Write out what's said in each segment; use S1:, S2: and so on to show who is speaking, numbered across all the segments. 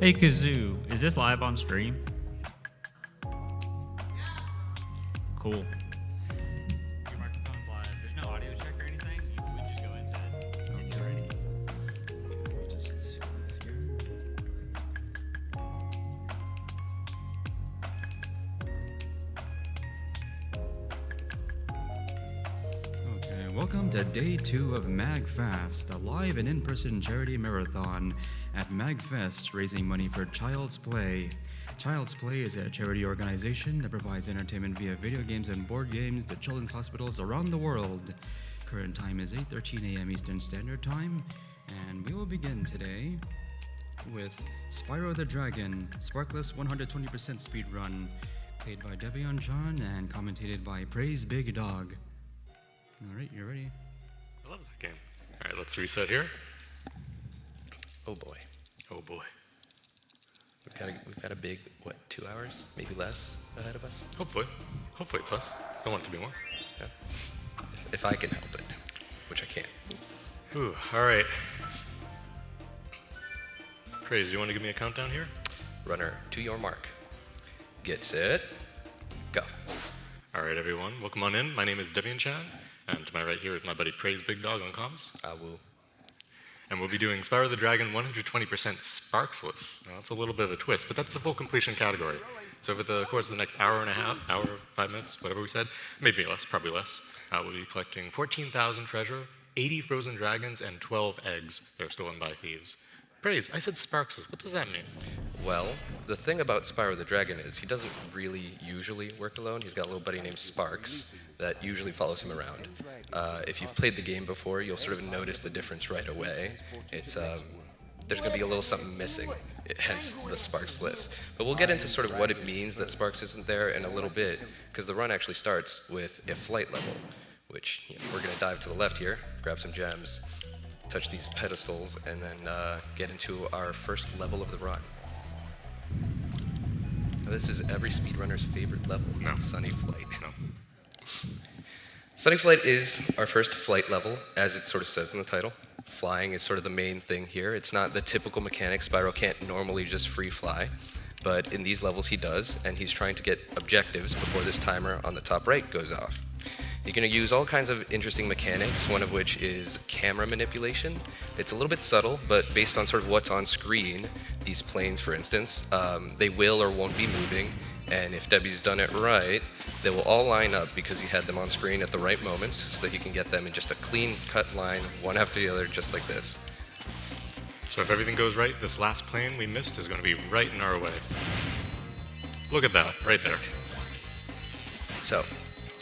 S1: Hey Kazoo, is this live on stream? Cool. Your microphone's live. There's no audio check or anything. We just go into it if you're ready.
S2: Okay, welcome to day 2 of MAGFAST, a live and in-person charity marathon at MAGFest, raising money for Child's Play. Child's Play is a charity organization that provides entertainment via video games and board games to children's hospitals around the world. Current time is 8:13 a.m. Eastern Standard Time, and we will begin today with Spyro the Dragon, Sparxless 120% speedrun, played by debianchan and commentated by Praise Big Dog. All right, you ready?
S3: I love that game. All right, let's reset here.
S4: Oh boy.
S3: Oh boy.
S4: We've got a big, 2 hours, maybe less ahead of us?
S3: Hopefully. Hopefully it's less. I want it to be more.
S4: Yeah. If I can help it, which I can't.
S3: Ooh, all right. Praise, you want to give me a countdown here?
S4: Runner, to your mark. Get set, go.
S3: All right, everyone. Welcome on in. My name is debianchan, and to my right here is my buddy Praise Big Dog on comms.
S4: I will.
S3: And we'll be doing Spyro the Dragon 120% Sparxless. Now, that's a little bit of a twist, but that's the full completion category. So over the course of the next hour and a half, hour, 5 minutes, whatever we said, maybe less, probably less, we'll be collecting 14,000 treasure, 80 frozen dragons, and 12 eggs that are stolen by thieves. Praise, I said Sparxless. What does that mean?
S4: Well, the thing about Spyro the Dragon is he doesn't really usually work alone. He's got a little buddy named Sparx that usually follows him around. If you've played the game before, you'll sort of notice the difference right away. It's there's going to be a little something missing, hence the Sparxless. But we'll get into sort of what it means that Sparx isn't there in a little bit, because the run actually starts with a flight level, which we're going to dive to the left here, grab some gems, touch these pedestals, and then get into our first level of the run. Now, this is every speedrunner's favorite level,
S3: No.
S4: Sunny Flight.
S3: No.
S4: Sunny Flight is our first flight level, as it sort of says in the title. Flying is sort of the main thing here. It's not the typical mechanic. Spyro can't normally just free fly, but in these levels he does, and he's trying to get objectives before this timer on the top right goes off. You're going to use all kinds of interesting mechanics, one of which is camera manipulation. It's a little bit subtle, but based on sort of what's on screen, these planes, for instance, they will or won't be moving, and if Debbie's done it right, they will all line up because he had them on screen at the right moments so that he can get them in just a clean-cut line, one after the other, just like this.
S3: So if everything goes right, this last plane we missed is going to be right in our way. Look at that, right there.
S4: So,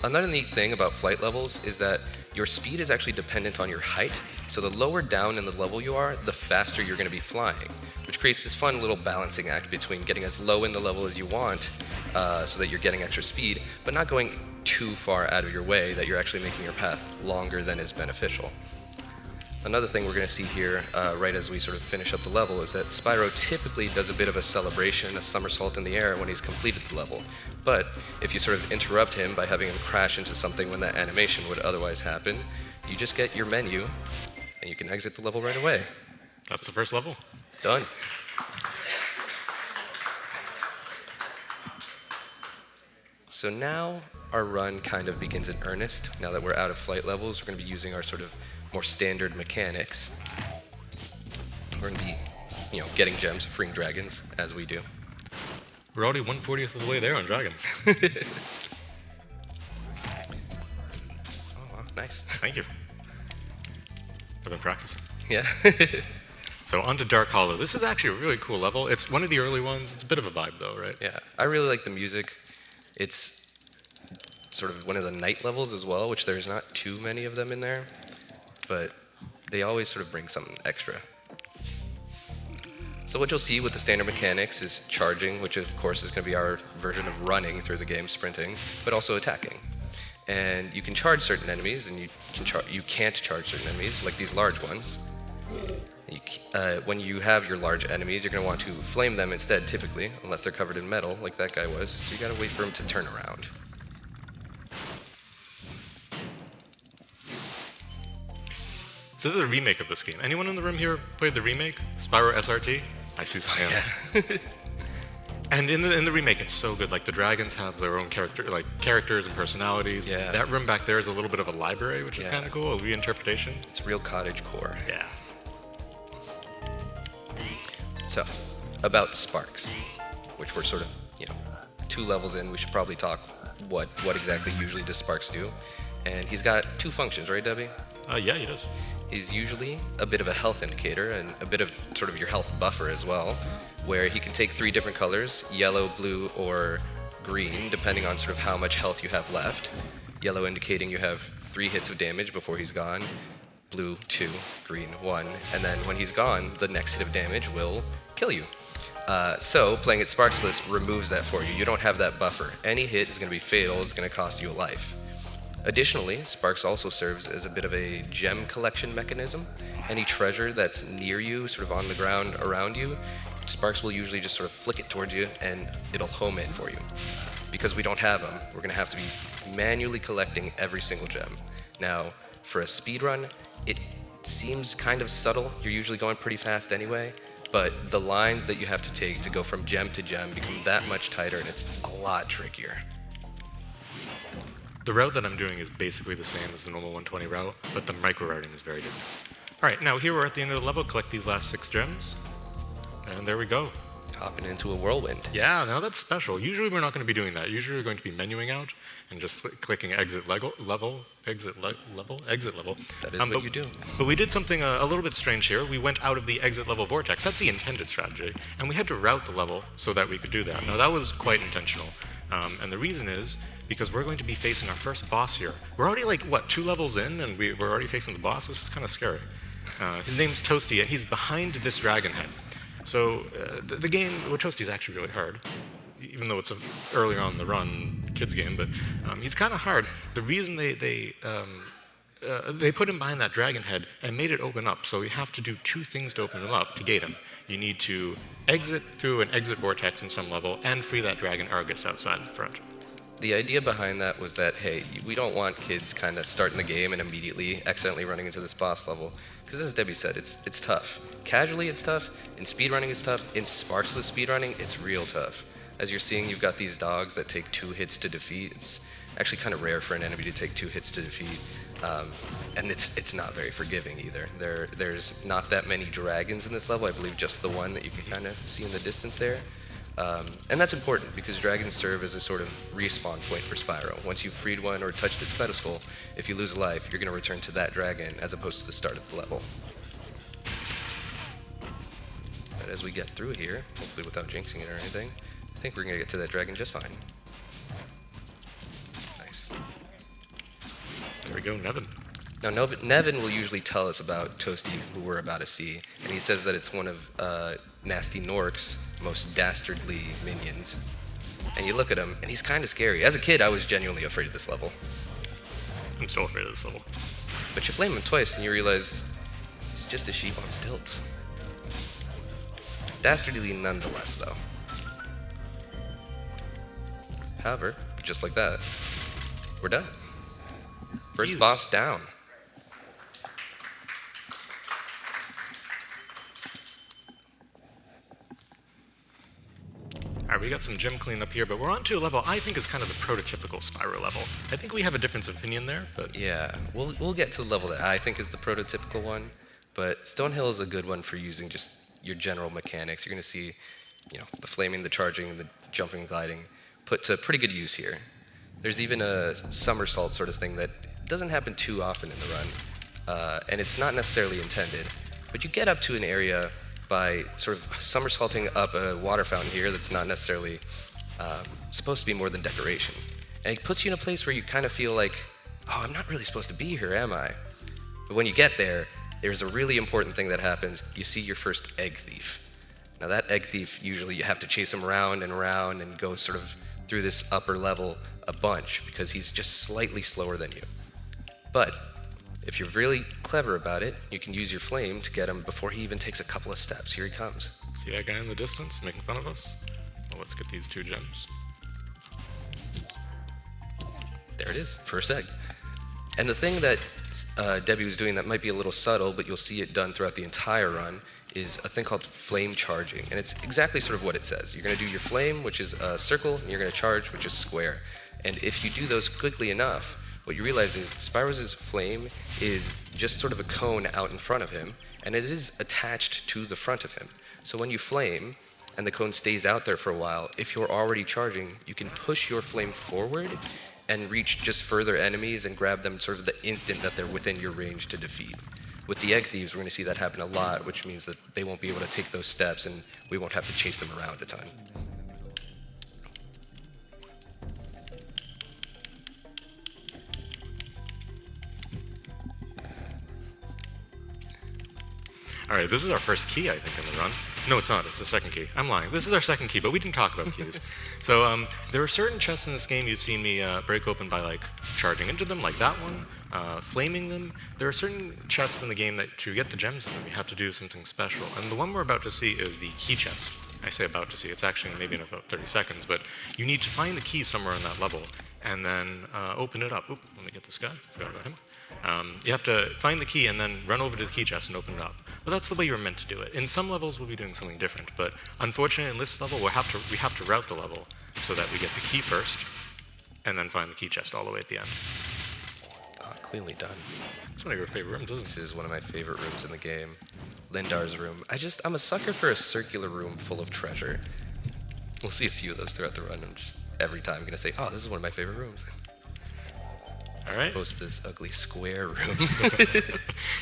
S4: another neat thing about flight levels is that your speed is actually dependent on your height. So the lower down in the level you are, the faster you're going to be flying, which creates this fun little balancing act between getting as low in the level as you want so that you're getting extra speed, but not going too far out of your way that you're actually making your path longer than is beneficial. Another thing we're going to see here, right as we sort of finish up the level, is that Spyro typically does a bit of a celebration, a somersault in the air when he's completed the level. But if you sort of interrupt him by having him crash into something when that animation would otherwise happen, you just get your menu, and you can exit the level right away.
S3: That's the first level.
S4: Done. So now our run kind of begins in earnest. Now that we're out of flight levels, we're going to be using our sort of more standard mechanics. We're going to be, getting gems, freeing dragons, as we do.
S3: We're already 1/40th of the way there on dragons.
S4: Oh, wow, nice.
S3: Thank you. I've been practicing.
S4: Yeah.
S3: So on to Dark Hollow. This is actually a really cool level. It's one of the early ones. It's a bit of a vibe though, right?
S4: Yeah, I really like the music. It's sort of one of the night levels as well, which there's not too many of them in there, but they always sort of bring something extra. So what you'll see with the standard mechanics is charging, which of course is going to be our version of running through the game, sprinting, but also attacking. And you can charge certain enemies, and you can't charge certain enemies, like these large ones. When you have your large enemies, you're going to want to flame them instead, typically, unless they're covered in metal, like that guy was. So you got to wait for him to turn around.
S3: So this is a remake of this game. Anyone in the room here played the remake, Spyro SRT? I see some hands. And in the remake, it's so good. Like the dragons have their own characters and personalities.
S4: Yeah.
S3: That room back there is a little bit of a library, which is
S4: Yeah.
S3: kind of cool. A reinterpretation.
S4: It's real cottage core.
S3: Yeah.
S4: So, about Sparks, which we're sort of, 2 levels in. We should probably talk what exactly usually does Sparks do. And he's got 2 functions, right, Debbie?
S3: Yeah, he does.
S4: He's usually a bit of a health indicator and a bit of sort of your health buffer as well, where he can take 3 different colors, yellow, blue, or green, depending on sort of how much health you have left. Yellow indicating you have 3 hits of damage before he's gone, blue 2, green 1, and then when he's gone, the next hit of damage will kill you. So playing it Sparxless removes that for you. You don't have that buffer. Any hit is going to be fatal, it's going to cost you a life. Additionally, Sparks also serves as a bit of a gem collection mechanism. Any treasure that's near you, sort of on the ground around you, Sparks will usually just sort of flick it towards you and it'll home it for you. Because we don't have them, we're going to have to be manually collecting every single gem. Now, for a speedrun, it seems kind of subtle. You're usually going pretty fast anyway, but the lines that you have to take to go from gem to gem become that much tighter and it's a lot trickier.
S3: The route that I'm doing is basically the same as the normal 120 route, but the micro-routing is very different. All right, now here we're at the end of the level. Collect these last 6 gems, and there we go.
S4: Hopping into a whirlwind.
S3: Yeah, now that's special. Usually we're not going to be doing that. Usually we're going to be menuing out and just clicking exit level.
S4: That is what
S3: but,
S4: you do.
S3: But we did something a little bit strange here. We went out of the exit level vortex. That's the intended strategy. And we had to route the level so that we could do that. Now that was quite intentional. And the reason is because we're going to be facing our first boss here. We're already 2 levels in and we're already facing the boss. This is kind of scary. His name's Toasty and he's behind this dragon head. So the game with Toasty is actually really hard, even though it's earlier on in the run kids game, but he's kind of hard. The reason they put him behind that dragon head and made it open up, so you have to do 2 things to open him up to gate him. You need to exit through an exit vortex in some level and free that dragon Argus outside the front.
S4: The idea behind that was that, hey, we don't want kids kind of starting the game and immediately accidentally running into this boss level. Because as Debbie said, it's tough. Casually, it's tough. In speedrunning, it's tough. In Sparxless speedrunning, it's real tough. As you're seeing, you've got these dogs that take 2 hits to defeat. It's actually kind of rare for an enemy to take 2 hits to defeat. And it's not very forgiving either. There's not that many dragons in this level. I believe just the one that you can kind of see in the distance there. And that's important because dragons serve as a sort of respawn point for Spyro. Once you've freed one or touched its pedestal, if you lose a life, you're going to return to that dragon as opposed to the start of the level. But as we get through here, hopefully without jinxing it or anything, I think we're going to get to that dragon just fine. Nice.
S3: There we go, Nevin.
S4: Now, Nevin will usually tell us about Toasty, who we're about to see, and he says that it's one of Nasty Nork's most dastardly minions. And you look at him, and he's kind of scary. As a kid, I was genuinely afraid of this level.
S3: I'm still afraid of this level.
S4: But you flame him twice, and you realize he's just a sheep on stilts. Dastardly nonetheless, though. However, just like that, we're done. First
S3: Easy.
S4: boss down.
S3: All right, we got some gem cleanup here, but we're on to a level I think is kind of the prototypical Spyro level. I think we have a difference of opinion there, but
S4: Yeah, we'll get to the level that I think is the prototypical one, but Stonehill is a good one for using just your general mechanics. You're going to see, the flaming, the charging, the jumping, gliding put to pretty good use here. There's even a somersault sort of thing that doesn't happen too often in the run, and it's not necessarily intended, but you get up to an area by sort of somersaulting up a water fountain here that's not necessarily supposed to be more than decoration. And it puts you in a place where you kind of feel like, oh, I'm not really supposed to be here, am I? But when you get there, there's a really important thing that happens. You see your first egg thief. Now that egg thief, usually you have to chase him round and round and go sort of through this upper level a bunch because he's just slightly slower than you. But if you're really clever about it, you can use your flame to get him before he even takes a couple of steps. Here he comes.
S3: see that guy in the distance making fun of us? Well, let's get these 2 gems.
S4: There it is, first egg. And the thing that Debbie was doing that might be a little subtle, but you'll see it done throughout the entire run, is a thing called flame charging. And it's exactly sort of what it says. You're going to do your flame, which is a circle, and you're going to charge, which is square. And if you do those quickly enough, what you realize is Spyro's flame is just sort of a cone out in front of him, and it is attached to the front of him. So when you flame, and the cone stays out there for a while, if you're already charging, you can push your flame forward and reach just further enemies and grab them sort of the instant that they're within your range to defeat. With the egg thieves, we're going to see that happen a lot, which means that they won't be able to take those steps and we won't have to chase them around a ton.
S3: All right, this is our first key, I think, in the run. No, it's not. It's the second key. I'm lying. This is our second key, but we didn't talk about keys. So there are certain chests in this game you've seen me break open by like charging into them, like that one, flaming them. There are certain chests in the game that to get the gems in them, you have to do something special. And the one we're about to see is the key chest. I say about to see. It's actually maybe in about 30 seconds, but you need to find the key somewhere in that level and then open it up. Oop, let me get this guy. Forgot about him. You have to find the key and then run over to the key chest and open it up. But that's the way you were meant to do it. In some levels, we'll be doing something different. But unfortunately, in this level, we have to route the level so that we get the key first and then find the key chest all the way at the end.
S4: Oh, cleanly done.
S3: It's one of your favorite rooms, isn't it?
S4: This is one of my favorite rooms in the game. Lindar's room. I'm a sucker for a circular room full of treasure. We'll see a few of those throughout the run. I'm just every time going to say, oh, this is one of my favorite rooms.
S3: All right.
S4: Opposed to this ugly square room.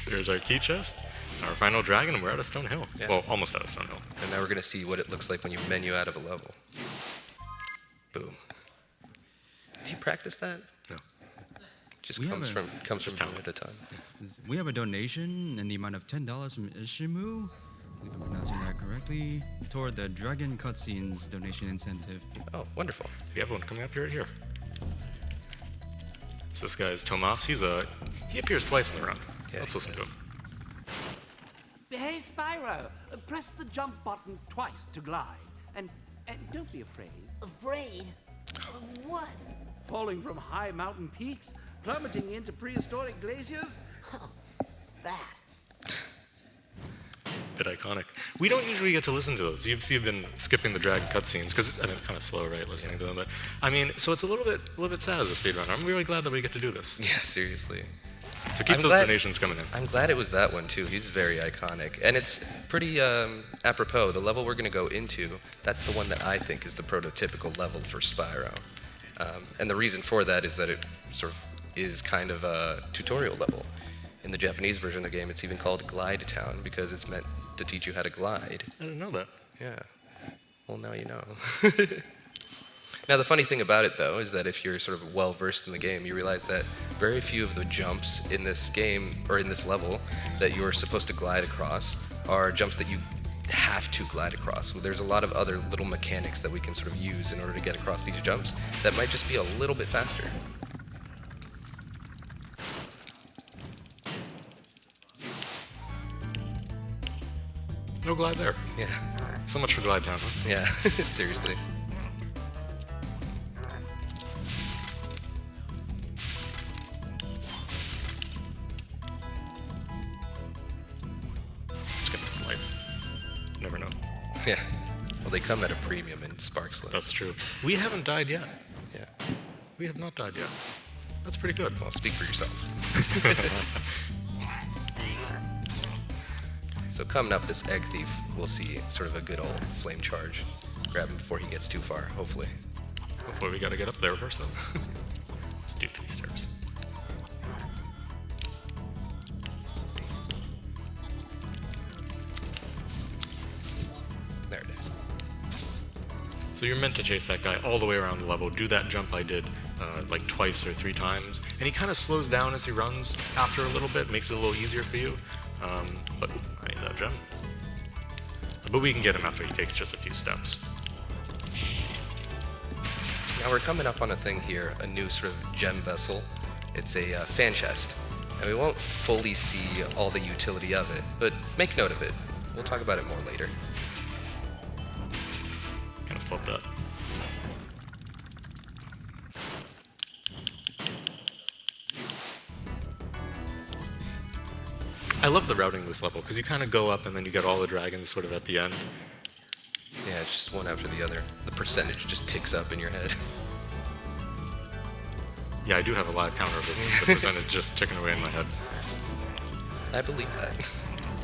S3: There's our key chest, our final dragon, and we're at a stone hill.
S4: Yeah.
S3: Well, almost at a stone hill.
S4: And now we're going to see what it looks like when you menu out of a level. Boom. Do you practice that?
S3: No.
S4: Just
S2: We
S4: comes
S2: have
S4: from
S3: just
S4: time
S3: talent.
S4: at a time.
S2: We have a donation in the amount of $10 from Ishimu, if I'm pronouncing that correctly, toward the Dragon Cutscenes donation incentive.
S4: Oh, wonderful.
S3: We have one coming up here. So this guy is Tomas. He appears twice in the run.
S4: Yeah,
S3: Let's
S4: he
S3: listen to
S4: does.
S3: him.
S5: Hey, Spyro, press the jump button twice to glide. And don't be afraid.
S6: Afraid? Of what?
S5: Falling from high mountain peaks, plummeting into prehistoric glaciers.
S6: That.
S3: Bit iconic. We don't usually get to listen to those. You've been skipping the Dragon cutscenes because it's kind of slow, right, listening to them. But I mean, so it's a little bit sad as a speedrunner. I'm really glad that we get to do this.
S4: Yeah, seriously.
S3: So keep
S4: I'm
S3: those
S4: glad-
S3: donations coming in.
S4: I'm glad it was that one too. He's very iconic, and it's pretty apropos. The level we're going to go into, that's the one that I think is the prototypical level for Spyro, and the reason for that is that it sort of is kind of a tutorial level. In the Japanese version of the game, it's even called Glide Town because it's meant to teach you how to glide.
S3: I didn't know that.
S4: Yeah. Well, now you know. Now, the funny thing about it, though, is that if you're sort of well-versed in the game, you realize that very few of the jumps in this game, or in this level, that you're supposed to glide across are jumps that you have to glide across. So there's a lot of other little mechanics that we can sort of use in order to get across these jumps that might just be a little bit faster.
S3: No glide there.
S4: Yeah.
S3: So much for Glide Town, huh?
S4: Yeah, seriously.
S3: Let's get this life. Never know.
S4: Yeah. Well, they come at a premium in Sparxless.
S3: That's true. We haven't died yet.
S4: Yeah.
S3: We have not died yet. That's pretty good.
S4: Well, speak for yourself. So coming up, this egg thief, we'll see sort of a good old flame charge. Grab him before he gets too far, hopefully.
S3: Hopefully we gotta get up there first, though. Let's do 3 steps.
S4: There it is.
S3: So you're meant to chase that guy all the way around the level, do that jump I did like twice or 3 times, and he kind of slows down as he runs after a little bit, makes it a little easier for you. But I need that gem. But we can get him after he takes just a few steps.
S4: Now we're coming up on a thing here, a new sort of gem vessel. It's a fan chest. And we won't fully see all the utility of it, but make note of it. We'll talk about it more later.
S3: Kind of flip that. I love the routing of this level, because you kind of go up and then you get all the dragons sort of at the end.
S4: Yeah, it's just one after the other. The percentage just ticks up in your head.
S3: Yeah, I do have a live counter of the percentage just ticking away in my head.
S4: I believe that.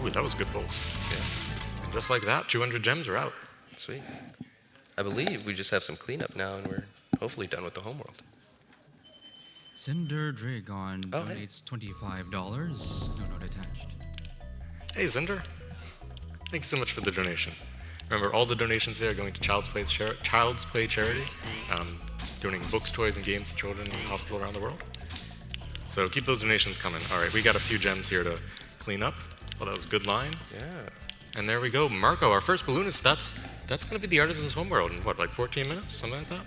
S3: Ooh, that was good pulls.
S4: Yeah,
S3: And just like that, 200 gems are out.
S4: sweet. I believe we just have some cleanup now, and we're hopefully done with the homeworld.
S2: Cinder Dragon
S4: Oh, hey.
S2: donates $25. No note attached.
S3: Hey, Zinder. Thank you so much for the donation. Remember, all the donations here are going to Child's Play charity, donating books, toys, and games to children in hospitals around the world. So keep those donations coming. All right, we got a few gems here to clean up. Well, that was a good line.
S4: Yeah.
S3: And there we go. Marco, our first balloonist, that's going to be the Artisan's Homeworld in what, like 14 minutes? Something like that?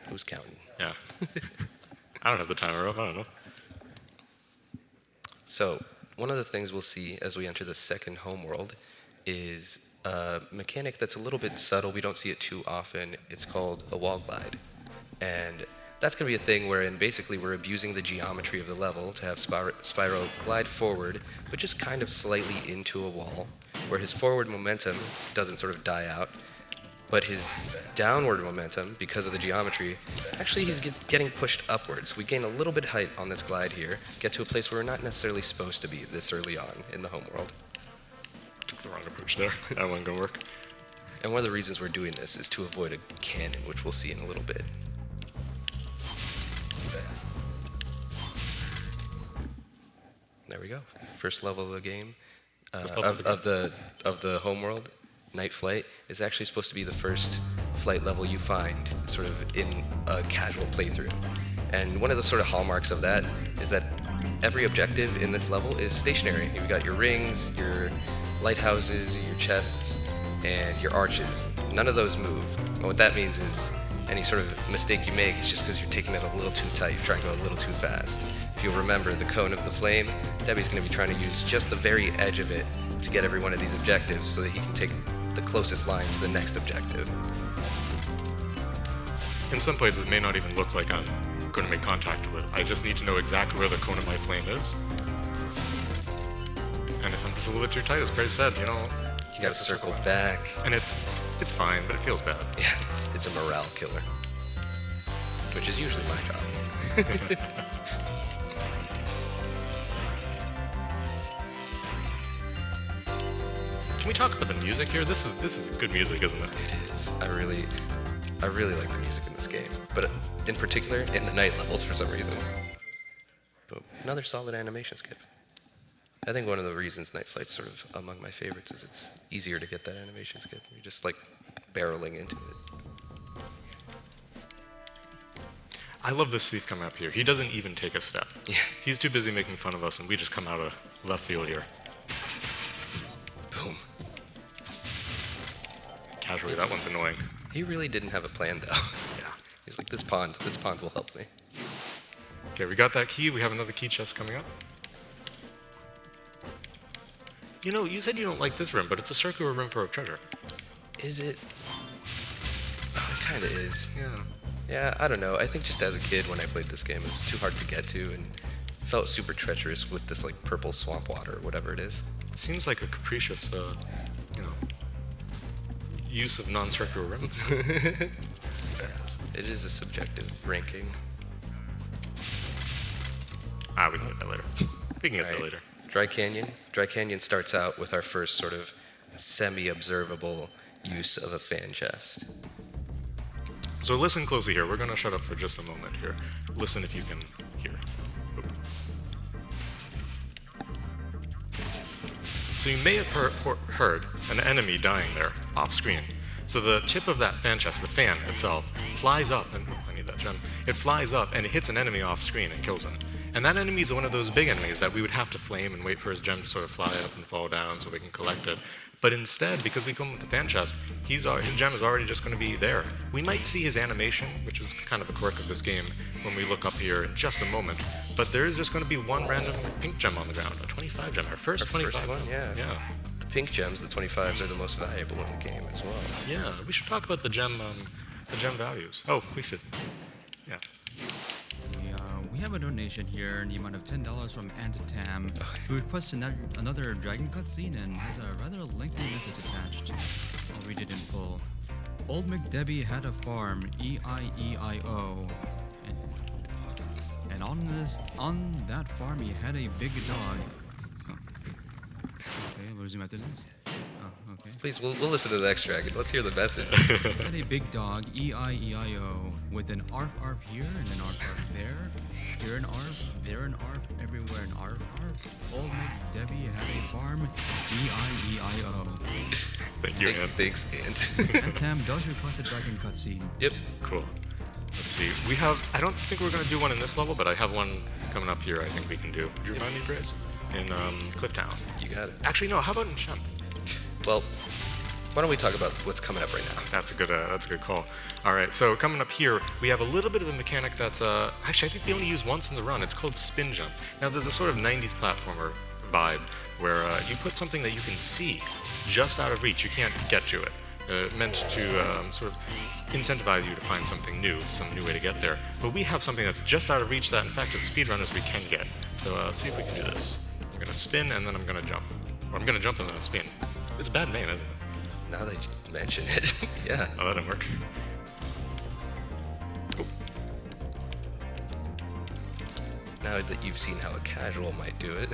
S4: Who's counting?
S3: Yeah. I don't have the timer up. I don't know.
S4: So, one of the things we'll see as we enter the second homeworld is a mechanic that's a little bit subtle. We don't see it too often. It's called a wall glide. And that's going to be a thing wherein basically we're abusing the geometry of the level to have Spyro glide forward, but just kind of slightly into a wall, where his forward momentum doesn't sort of die out, but his downward momentum, because of the geometry, actually he's getting pushed upwards. We gain a little bit height on this glide here, get to a place where we're not necessarily supposed to be this early on in the homeworld.
S3: Took the wrong approach there. That wasn't going to work.
S4: And one of the reasons we're doing this is to avoid a cannon, which we'll see in a little bit. There we go. First level of the game, of the homeworld. Night Flight is actually supposed to be the first flight level you find sort of in a casual playthrough. And one of the sort of hallmarks of that is that every objective in this level is stationary. You've got your rings, your lighthouses, your chests, and your arches. None of those move. And what that means is any sort of mistake you make is just because you're taking it a little too tight, you're trying to go a little too fast. If you'll remember the cone of the flame, Debbie's going to be trying to use just the very edge of it to get every one of these objectives so that he can take the closest line to the next objective.
S3: In some places, it may not even look like I'm going to make contact with it. I just need to know exactly where the cone of my flame is. And if I'm just a little bit too tight, as Bray said, you know,
S4: You gotta circle back.
S3: and it's fine, but it feels bad.
S4: Yeah, it's a morale killer, which is usually my job.
S3: Can we talk about the music here? This is good music, isn't it?
S4: It is. I really like the music in this game, but in particular in the night levels for some reason. But another solid animation skip. I think one of the reasons Night Flight's sort of among my favorites is it's easier to get that animation skip. You're just like barreling into it.
S3: I love this thief coming up here. He doesn't even take a step.
S4: Yeah.
S3: He's too busy making fun of us, and we just come out of left field here.
S4: Boom.
S3: Casually, that one's annoying.
S4: He really didn't have a plan though.
S3: Yeah.
S4: He's like, this pond will help me.
S3: Okay, we got that key. We have another key chest coming up. You know, you said you don't like this room, but it's a circular room full of treasure.
S4: Is it? Oh, it kind of is.
S3: Yeah.
S4: Yeah, I don't know. I think just as a kid when I played this game, it was too hard to get to and felt super treacherous with this like purple swamp water or whatever it is.
S3: It seems like a capricious, use of non-circular rooms.
S4: It is a subjective ranking.
S3: We can get that later. We can get that
S4: Right.
S3: later.
S4: Dry Canyon. Dry Canyon starts out with our first sort of semi-observable use of a fan chest.
S3: So listen closely here. We're going to shut up for just a moment here. Listen if you can hear. Oop. So you may have heard an enemy dying there, off screen. So the tip of that fan chest, the fan itself, flies up, and I need that gem. It flies up and it hits an enemy off screen and kills him. And that enemy is one of those big enemies that we would have to flame and wait for his gem to sort of fly up and fall down so we can collect it. But instead, because we come with the fan chest, his gem is already just going to be there. We might see his animation, which is kind of a quirk of this game, when we look up here in just a moment. But there is just going to be one random pink gem on the ground, a 25 gem, our first 25
S4: one,
S3: gem.
S4: yeah. The pink gems, the 25s, are the most valuable in the game as well.
S3: Yeah, we should talk about the gem values. Oh, we should. Yeah.
S2: See, we have have a donation here in the amount of $10 from Antitam, who requests another dragon cutscene and has a rather lengthy message attached. I'll read it in full. Old McDebbie had a farm, E-I-E-I-O. And on that farm he had a big dog. Oh. Okay, we'll resume after this. Oh, okay.
S4: Please, we'll listen to the next dragon. Let's hear the message.
S2: Had a big dog, E-I-E-I-O, with an arf arf here and an arf arf there. Here an arf, there an arf, everywhere an arf arf. Old McDebbie had a farm, E-I-E-I-O.
S3: Thank you, Ant.
S4: Thanks, Ant.
S2: Tam does request a dragon cutscene.
S4: Yep.
S3: Cool. Let's see. We have. I don't think we're going to do one in this level, but I have one coming up here. I think we can do. Would you remind me, Grace? In Clifftown.
S4: You got it.
S3: Actually, no. How about in Shemp?
S4: Well, why don't we talk about what's coming up right now?
S3: That's a good call. All right. So coming up here, we have a little bit of a mechanic that's actually I think they only use once in the run. It's called spin jump. Now there's a sort of 90s platformer vibe where you put something that you can see just out of reach. You can't get to it. Meant to sort of incentivize you to find something new, some new way to get there. But we have something that's just out of reach that, in fact, as speedrunners we can get. So let's see if we can do this. I'm going to spin and then I'm going to jump. Or I'm going to jump and then spin. It's a bad name, isn't it?
S4: Now that you mention it, yeah.
S3: Oh, that didn't work. Oh.
S4: Now that you've seen how a casual might do it.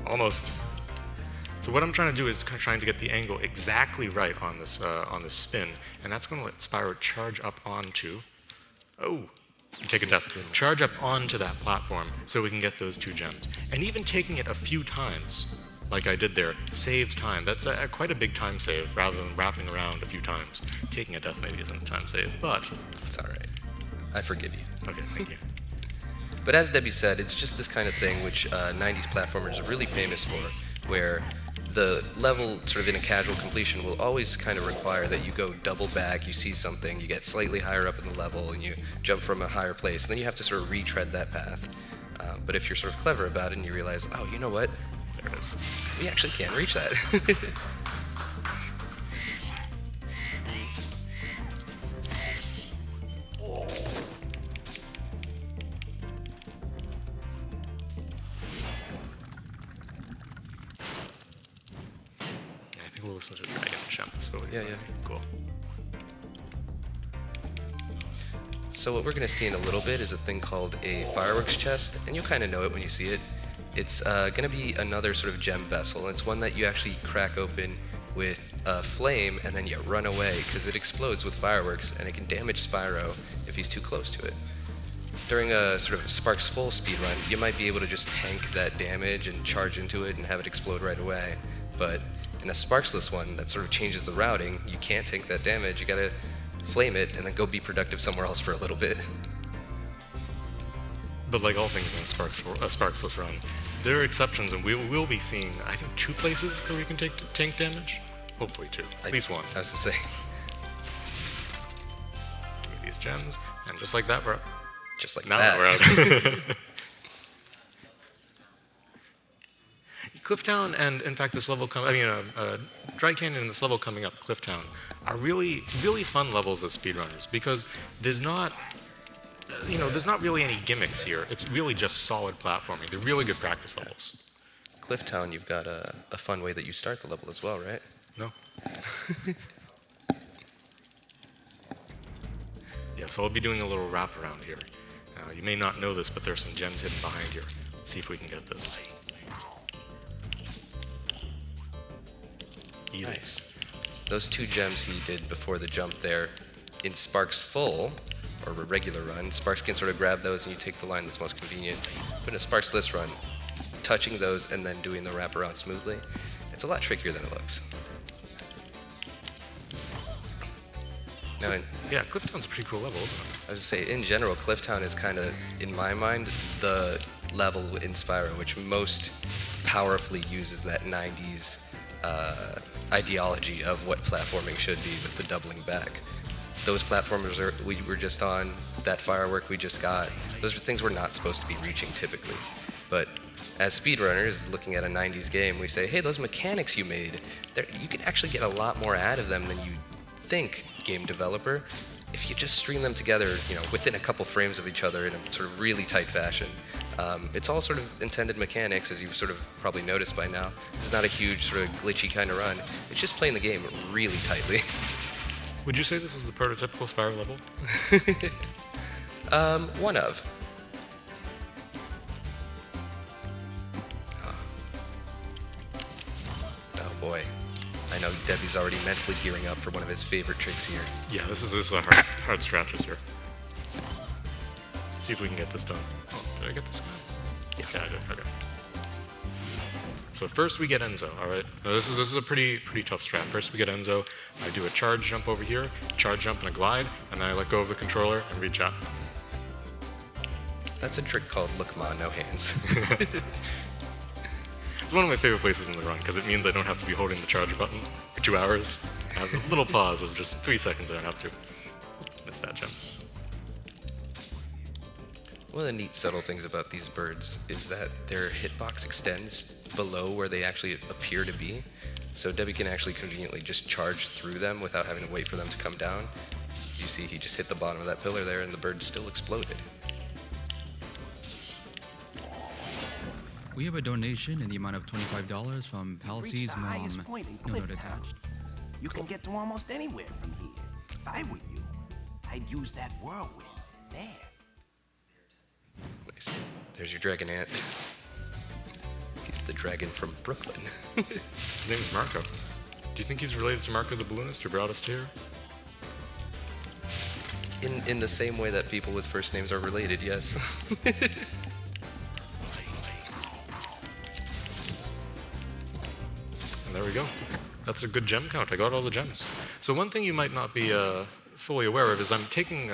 S3: Almost. So what I'm trying to do is trying to get the angle exactly right on this spin, and that's going to let Spyro charge up onto. Oh, take a death. Charge up onto that platform so we can get those 2 gems. And even taking it a few times, like I did there, saves time. That's quite a big time save rather than wrapping around a few times. Taking a death maybe isn't a time save, but
S4: It's all right. I forgive you.
S3: okay, thank you.
S4: But as Debbie said, it's just this kind of thing which 90s platformers are really famous for, where the level sort of in a casual completion will always kind of require that you go double back, you see something, you get slightly higher up in the level, and you jump from a higher place, and then you have to sort of retread that path. But if you're sort of clever about it and you realize, oh, you know what?
S3: There it is.
S4: We actually can reach that.
S3: I think we'll listen to Dragon Jump. So
S4: Yeah.
S3: Cool.
S4: So what we're going to see in a little bit is a thing called a fireworks chest, and you'll kind of know it when you see it. It's going to be another sort of gem vessel, and it's one that you actually crack open with a flame, and then you run away, because it explodes with fireworks, and it can damage Spyro if he's too close to it. During a sort of Sparks full speedrun, you might be able to just tank that damage and charge into it and have it explode right away, but in a Sparxless one that sort of changes the routing, you can't tank that damage, you gotta flame it and then go be productive somewhere else for a little bit.
S3: But like all things in a Sparxless run, there are exceptions, and we will be seeing, I think, 2 places where we can take tank damage. Hopefully 2. At least 1.
S4: I was gonna say.
S3: Give me these gems, and just like that, we're up.
S4: Just like
S3: Now
S4: that.
S3: we're out. Clifftown and, in fact, this level Dry Canyon and this level coming up, Clifftown, are really, really fun levels as speedrunners because there's not really any gimmicks here. It's really just solid platforming. They're really good practice levels.
S4: Clifftown, you've got a fun way that you start the level as well, right?
S3: No? Yeah, so I'll be doing a little wrap around here. You may not know this, but there's some gems hidden behind here. Let's see if we can get this. Easy.
S4: Nice. Those 2 gems he did before the jump there, in Sparks full, or a regular run, Sparks can sort of grab those and you take the line that's most convenient. But in a Sparxless run, touching those and then doing the wraparound smoothly, it's a lot trickier than it looks. Now,
S3: Yeah, Clifftown's a pretty cool level, isn't it?
S4: I was gonna say, in general, Clifftown is kind of, in my mind, the level in Spyro which most powerfully uses that 90s ideology of what platforming should be with the doubling back. Those platformers we were just on, that firework we just got, those are things we're not supposed to be reaching typically. But as speedrunners, looking at a 90s game, we say, hey, those mechanics you made, you can actually get a lot more out of them than you think, game developer, if you just string them together, within a couple frames of each other in a sort of really tight fashion, it's all sort of intended mechanics, as you've sort of probably noticed by now. This is not a huge sort of glitchy kind of run. It's just playing the game really tightly.
S3: Would you say this is the prototypical Spyro level?
S4: One of. Oh boy. I know Debbie's already mentally gearing up for one of his favorite tricks here.
S3: Yeah, this is a hard stratches here. Let's see if we can get this done. Oh, did I get this guy?
S4: Yeah.
S3: Okay, I did. Okay. So first we get Enzo, all right? Now this is a pretty tough strat. First we get Enzo. I do a charge jump over here, charge jump and a glide, and then I let go of the controller and reach out.
S4: That's a trick called Look Ma, No Hands.
S3: It's one of my favorite places in the run because it means I don't have to be holding the charge button for 2 hours. I have a little pause of just 3 seconds I don't have to. Miss that jump.
S4: One of the neat subtle things about these birds is that their hitbox extends below where they actually appear to be. So Debbie can actually conveniently just charge through them without having to wait for them to come down. You see he just hit the bottom of that pillar there and the bird still exploded.
S2: We have a donation in the amount of $25 from
S5: Reach
S2: Palsy's
S5: the highest
S2: mom.
S5: point and
S2: No
S5: click
S2: note
S5: down.
S2: attached.
S5: You can get to almost anywhere from here. If I were you, I'd use that whirlwind there.
S4: Nice. There's your dragon ant. He's the dragon from Brooklyn.
S3: His name is Marco. Do you think he's related to Marco the balloonist who brought us here?
S4: In the same way that people with first names are related, yes.
S3: And there we go. That's a good gem count. I got all the gems. So one thing you might not be fully aware of is I'm taking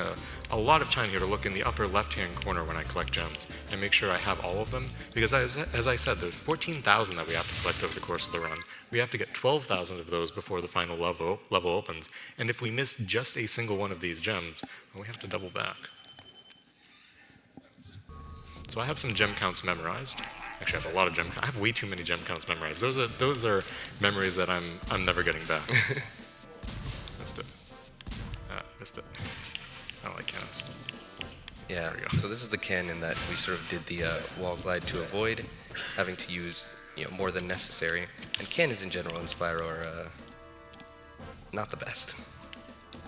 S3: a lot of time here to look in the upper left-hand corner when I collect gems and make sure I have all of them. Because as I said, there's 14,000 that we have to collect over the course of the run. We have to get 12,000 of those before the final level opens. And if we miss just a single one of these gems, well, we have to double back. So I have some gem counts memorized. Actually, I have a lot of gem counts. I have way too many gem counts memorized. Those are memories that I'm never getting back. Missed it. Missed it. I don't like cannons.
S4: Yeah,
S3: There we go.
S4: so this is the canon that we sort of did the wall glide to avoid having to use more than necessary. And cannons in general in Spyro are not the best.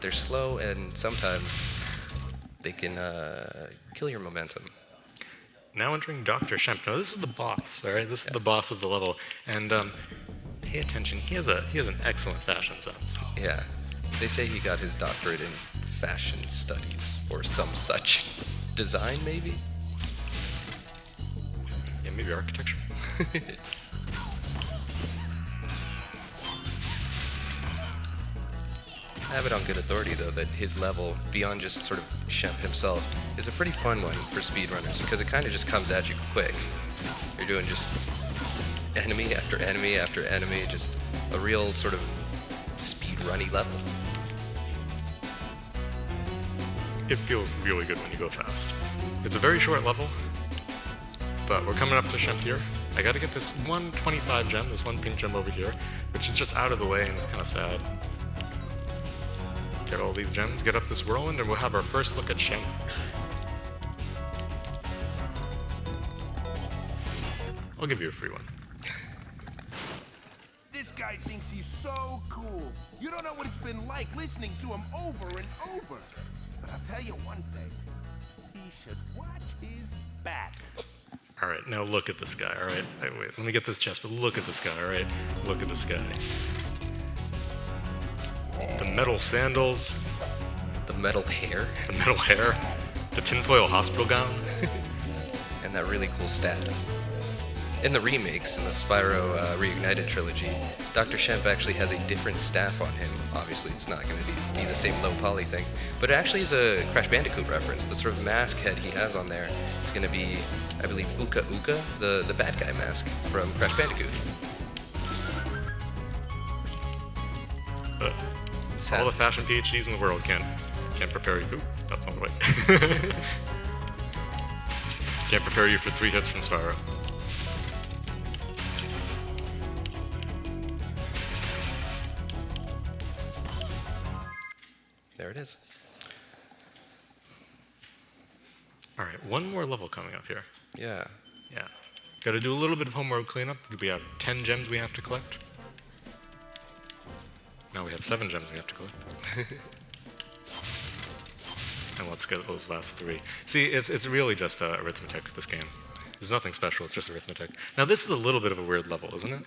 S4: They're slow and sometimes they can kill your momentum.
S3: Now entering Dr. Shemp. Now this is the boss, all right? This is the boss of the level. And pay attention, he has an excellent fashion sense.
S4: Yeah, they say he got his doctorate in fashion studies or some such. Design, maybe?
S3: Yeah, maybe architecture.
S4: I have it on good authority, though, that his level, beyond just sort of Shemp himself, is a pretty fun one for speedrunners because it kind of just comes at you quick. You're doing just enemy after enemy after enemy, just a real sort of speedrunny level.
S3: It feels really good when you go fast. It's a very short level, but we're coming up to Shemp here. I gotta get this 125 gem, this one pink gem over here, which is just out of the way and it's kind of sad. Get all these gems, get up this whirlwind, and we'll have our first look at Shemp. I'll give you a free one.
S7: This guy thinks he's so cool. You don't know what it's been like listening to him over and over. But I'll tell you one thing. He should watch his back.
S3: All right, now look at this guy, all right? Wait, let me get this chest, but look at this guy, all right? Look at this guy. The metal sandals,
S4: The metal hair,
S3: the metal hair, the tinfoil hospital gown.
S4: and that really cool staff. In the remakes, in the Spyro Reignited trilogy, Dr. Shemp actually has a different staff on him. Obviously, it's not going to be the same low poly thing, but it actually is a Crash Bandicoot reference. The sort of mask head he has on there is going to be, I believe, Uka Uka, the bad guy mask from Crash Bandicoot.
S3: But
S4: Sad.
S3: all the fashion PhDs in the world can't prepare you. Ooh, that's not the way. Can't prepare you for 3 hits from Spyro.
S4: There it is.
S3: All right, one more level coming up here.
S4: Yeah.
S3: Yeah. Got to do a little bit of homeworld cleanup. We have 10 gems we have to collect. Now we have 7 gems we have to collect. And let's get those last 3. See, it's really just arithmetic, this game. There's nothing special, it's just arithmetic. Now this is a little bit of a weird level, isn't it?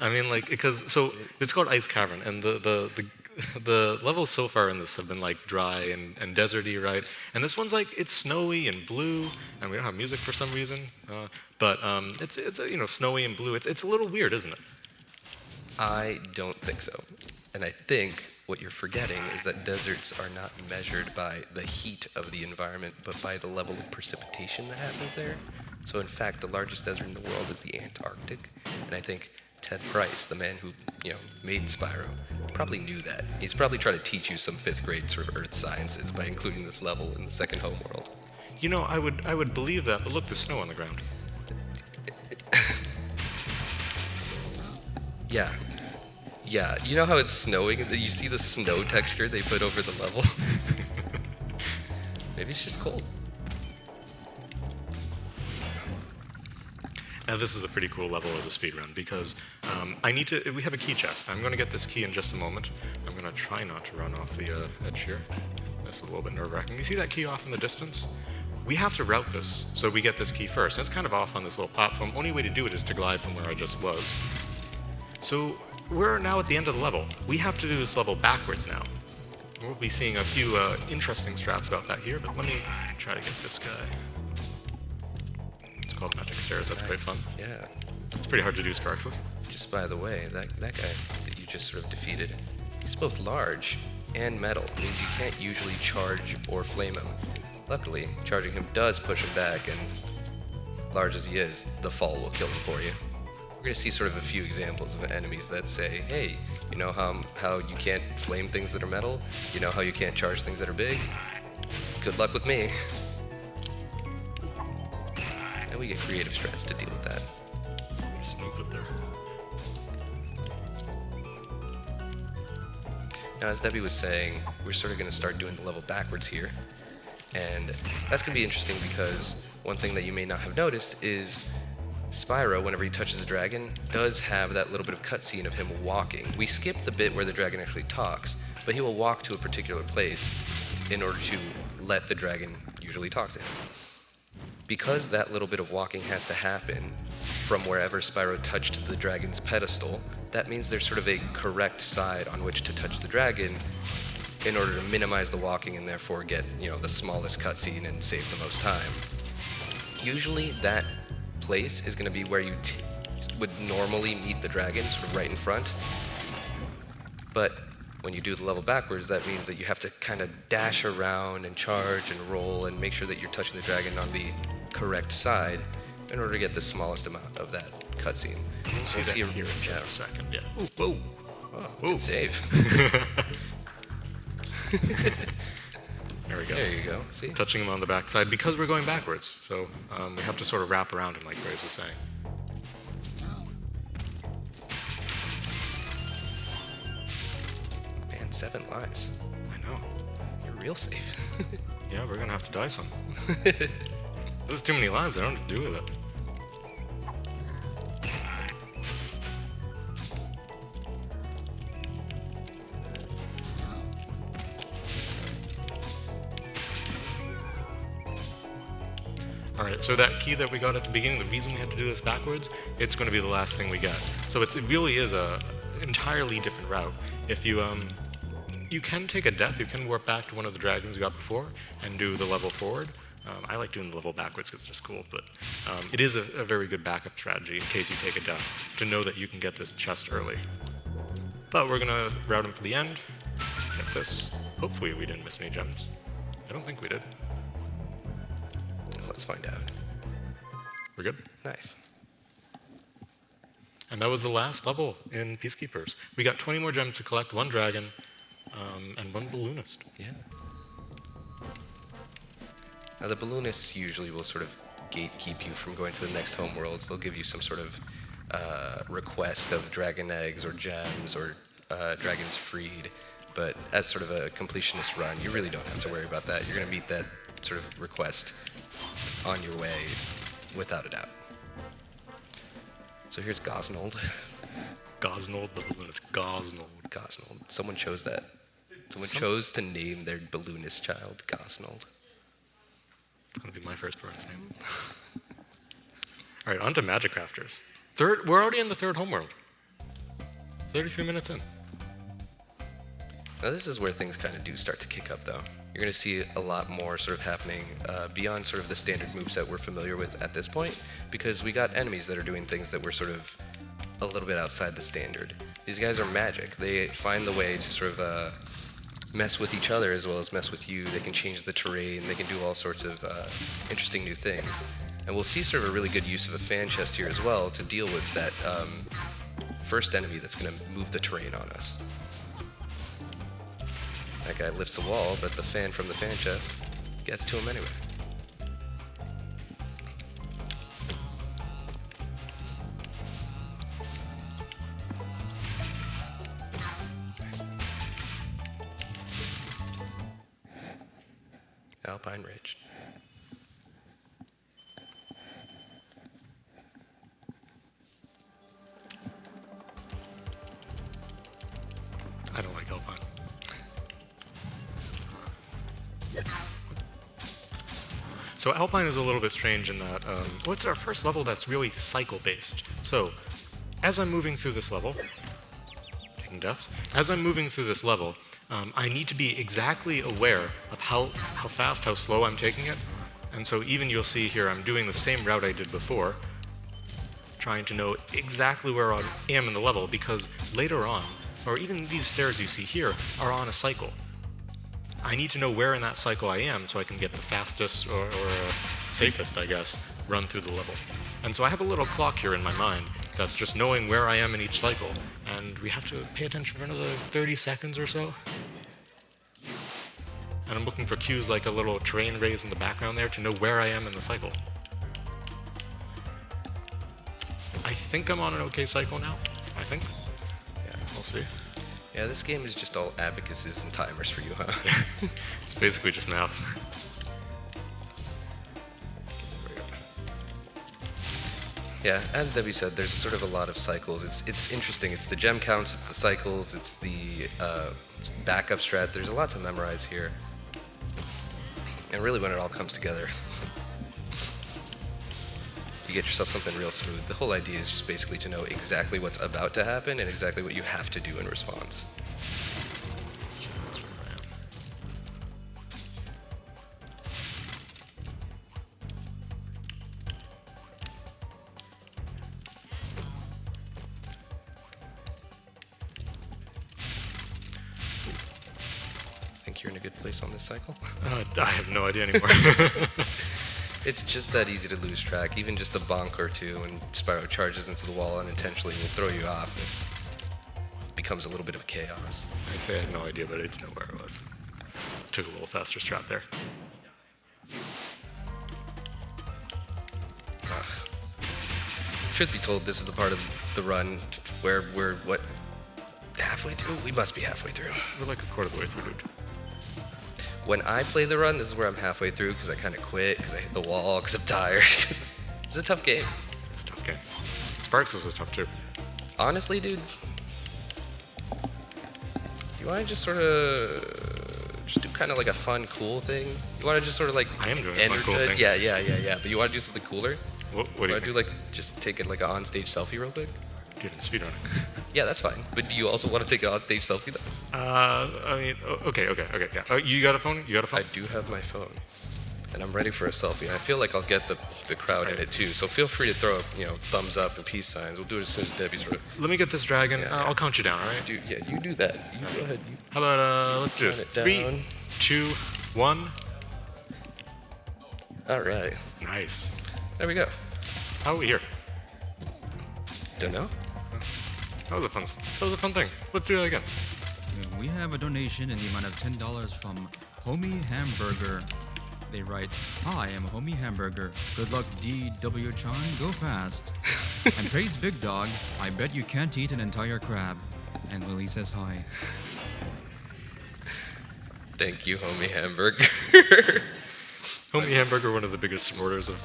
S3: I mean, like, because, so, it's called Ice Cavern, and the levels so far in this have been, like, dry and deserty, right? And this one's, like, it's snowy and blue, and we don't have music for some reason, but it's you know, snowy and blue. It's a little weird, isn't it?
S4: I don't think so. And I think what you're forgetting is that deserts are not measured by the heat of the environment, but by the level of precipitation that happens there. So in fact, the largest desert in the world is the Antarctic, and I think Ted Price, the man who, made Spyro, probably knew that. He's probably trying to teach you some 5th grade sort of earth sciences by including this level in the second homeworld.
S3: You know, I would believe that, but look, there's snow on the ground.
S4: Yeah. Yeah, you know how it's snowing and you see the snow texture they put over the level? Maybe it's just cold.
S3: Now this is a pretty cool level of the speedrun because we have a key chest. I'm going to get this key in just a moment. I'm going to try not to run off the edge here. That's a little bit nerve-wracking. You see that key off in the distance? We have to route this so we get this key first. And it's kind of off on this little platform. Only way to do it is to glide from where I just was. So we're now at the end of the level. We have to do this level backwards now. We'll be seeing a few interesting strats about that here, but let me try to get this guy. It's called Magic Stairs. That's quite fun.
S4: Yeah.
S3: It's pretty hard to do, Sparxless.
S4: Just by the way, that guy that you just sort of defeated, he's both large and metal. It means you can't usually charge or flame him. Luckily, charging him does push him back, and large as he is, the fall will kill him for you. We're going to see sort of a few examples of enemies that say, hey, you know how you can't flame things that are metal? You know how you can't charge things that are big? Good luck with me. And we get creative strats to deal with that.
S3: Just move it there.
S4: Now, as Debbie was saying, we're sort of going to start doing the level backwards here. And that's going to be interesting because one thing that you may not have noticed is Spyro, whenever he touches a dragon, does have that little bit of cutscene of him walking. We skip the bit where the dragon actually talks, but he will walk to a particular place in order to let the dragon usually talk to him. Because that little bit of walking has to happen from wherever Spyro touched the dragon's pedestal, that means there's sort of a correct side on which to touch the dragon in order to minimize the walking and therefore get, the smallest cutscene and save the most time. Usually that place is going to be where you would normally meet the dragon, sort of right in front. But when you do the level backwards, that means that you have to kind of dash around and charge and roll and make sure that you're touching the dragon on the correct side in order to get the smallest amount of that cutscene.
S3: We'll see that here in just a second. Yeah. Ooh, whoa.
S4: Oh, good save.
S3: There we go.
S4: There you go. See?
S3: Touching him on the backside because we're going backwards. So we have to sort of wrap around him, like Grace was saying.
S4: Man, 7 lives.
S3: I know.
S4: You're real safe.
S3: Yeah, we're gonna have to die some. This is too many lives. I don't know what to do with it. Alright, so that key that we got at the beginning, the reason we had to do this backwards, it's going to be the last thing we get. So it really is a entirely different route. If you can take a death, you can warp back to one of the dragons you got before and do the level forward. I like doing the level backwards because it's just cool, but it is a very good backup strategy in case you take a death, to know that you can get this chest early. But we're going to route him for the end, get this. Hopefully we didn't miss any gems. I don't think we did.
S4: Let's find out.
S3: We're good?
S4: Nice.
S3: And that was the last level in Peacekeepers. We got 20 more gems to collect, 1 dragon, and 1 balloonist.
S4: Yeah. Now, the balloonists usually will sort of gatekeep you from going to the next homeworlds. They'll give you some sort of request of dragon eggs or gems or dragons freed. but as sort of a completionist run, you really don't have to worry about that. You're going to meet that sort of request on your way, without a doubt. So here's Gosnold.
S3: Gosnold, the balloonist. Gosnold.
S4: Gosnold. Someone chose that. Someone chose to name their balloonist child Gosnold.
S3: It's going to be my first bird's name. All right, on to Magic Crafters. We're already in the third homeworld. 33 minutes in.
S4: Now this is where things kind of do start to kick up, though. You're going to see a lot more sort of happening beyond sort of the standard moveset we're familiar with at this point, because we got enemies that are doing things that were sort of a little bit outside the standard. These guys are magic. They find the way to sort of mess with each other as well as mess with you. They can change the terrain. They can do all sorts of interesting new things. And we'll see sort of a really good use of a fan chest here as well to deal with that first enemy that's going to move the terrain on us. That guy lifts a wall, but the fan from the fan chest gets to him anyway. Alpine Ridge.
S3: I don't like Alpine. So Alpine is a little bit strange in that, well, it's our first level that's really cycle-based. So, as I'm moving through this level, taking deaths, as I'm moving through this level, I need to be exactly aware of how fast, how slow I'm taking it. And so even you'll see here, I'm doing the same route I did before, trying to know exactly where I am in the level, because later on, or even these stairs you see here, are on a cycle. I need to know where in that cycle I am so I can get the fastest or safest, I guess, run through the level. And so I have a little clock here in my mind that's just knowing where I am in each cycle, and we have to pay attention for another 30 seconds or so. And I'm looking for cues like a little terrain raise in the background there to know where I am in the cycle. I think I'm on an okay cycle now. I think.
S4: Yeah.
S3: We'll see.
S4: Yeah, this game is just all abacuses and timers for you, huh?
S3: It's basically just math.
S4: Yeah, as Debbie said, there's sort of a lot of cycles. It's interesting. It's the gem counts, it's the cycles, it's the backup strats. There's a lot to memorize here. And really when it all comes together, you get yourself something real smooth. The whole idea is just basically to know exactly what's about to happen and exactly what you have to do in response. Think you're in a good place on this cycle?
S3: I have no idea anymore.
S4: It's just that easy to lose track. Even just a bonk or two and Spyro charges into the wall unintentionally will throw you off. It becomes a little bit of chaos.
S3: I say I had no idea, but I didn't know where it was. Took a little faster strat there.
S4: Ugh. Truth be told, this is the part of the run where we're, what, halfway through? We must be halfway through.
S3: We're like a quarter of the way through, dude.
S4: When I play the run, this is where I'm halfway through because I kind of quit, because I hit the wall, because I'm tired. It's a tough game.
S3: It's a tough game. Sparxless is tough too.
S4: Honestly, dude, you want to just sort of just do kind of like a fun, cool thing? You want to just sort of like
S3: I am doing a fun, cool thing.
S4: Yeah. But you want to do something cooler?
S3: What do you
S4: want to do like just take it like an on-stage selfie real quick?
S3: Dude, I'm speedrunning.
S4: Yeah, that's fine. But do you also want to take an on-stage selfie though?
S3: I mean, okay, yeah. Oh, you got a phone? You got a phone?
S4: I do have my phone, and I'm ready for a selfie. And I feel like I'll get the crowd in it too. So feel free to throw thumbs up and peace signs. We'll do it as soon as Debbie's ready.
S3: Let me get this dragon.
S4: Yeah.
S3: I'll count you down, all right?
S4: You do that. You go ahead.
S3: How about let's do this.
S4: Count it
S3: 3,
S4: down.
S3: 2, 1.
S4: All right.
S3: Nice.
S4: There we go.
S3: How are we here?
S4: Don't know.
S3: That was a fun thing. Let's do that again.
S2: We have a donation in the amount of $10 from Homie Hamburger. They write, "Hi, I'm Homie Hamburger. Good luck, debianchan. Go fast." And praise Big Dog. I bet you can't eat an entire crab. And Lily says hi.
S4: Thank you, homie hamburger.
S3: Homie Hamburger, one of the biggest supporters of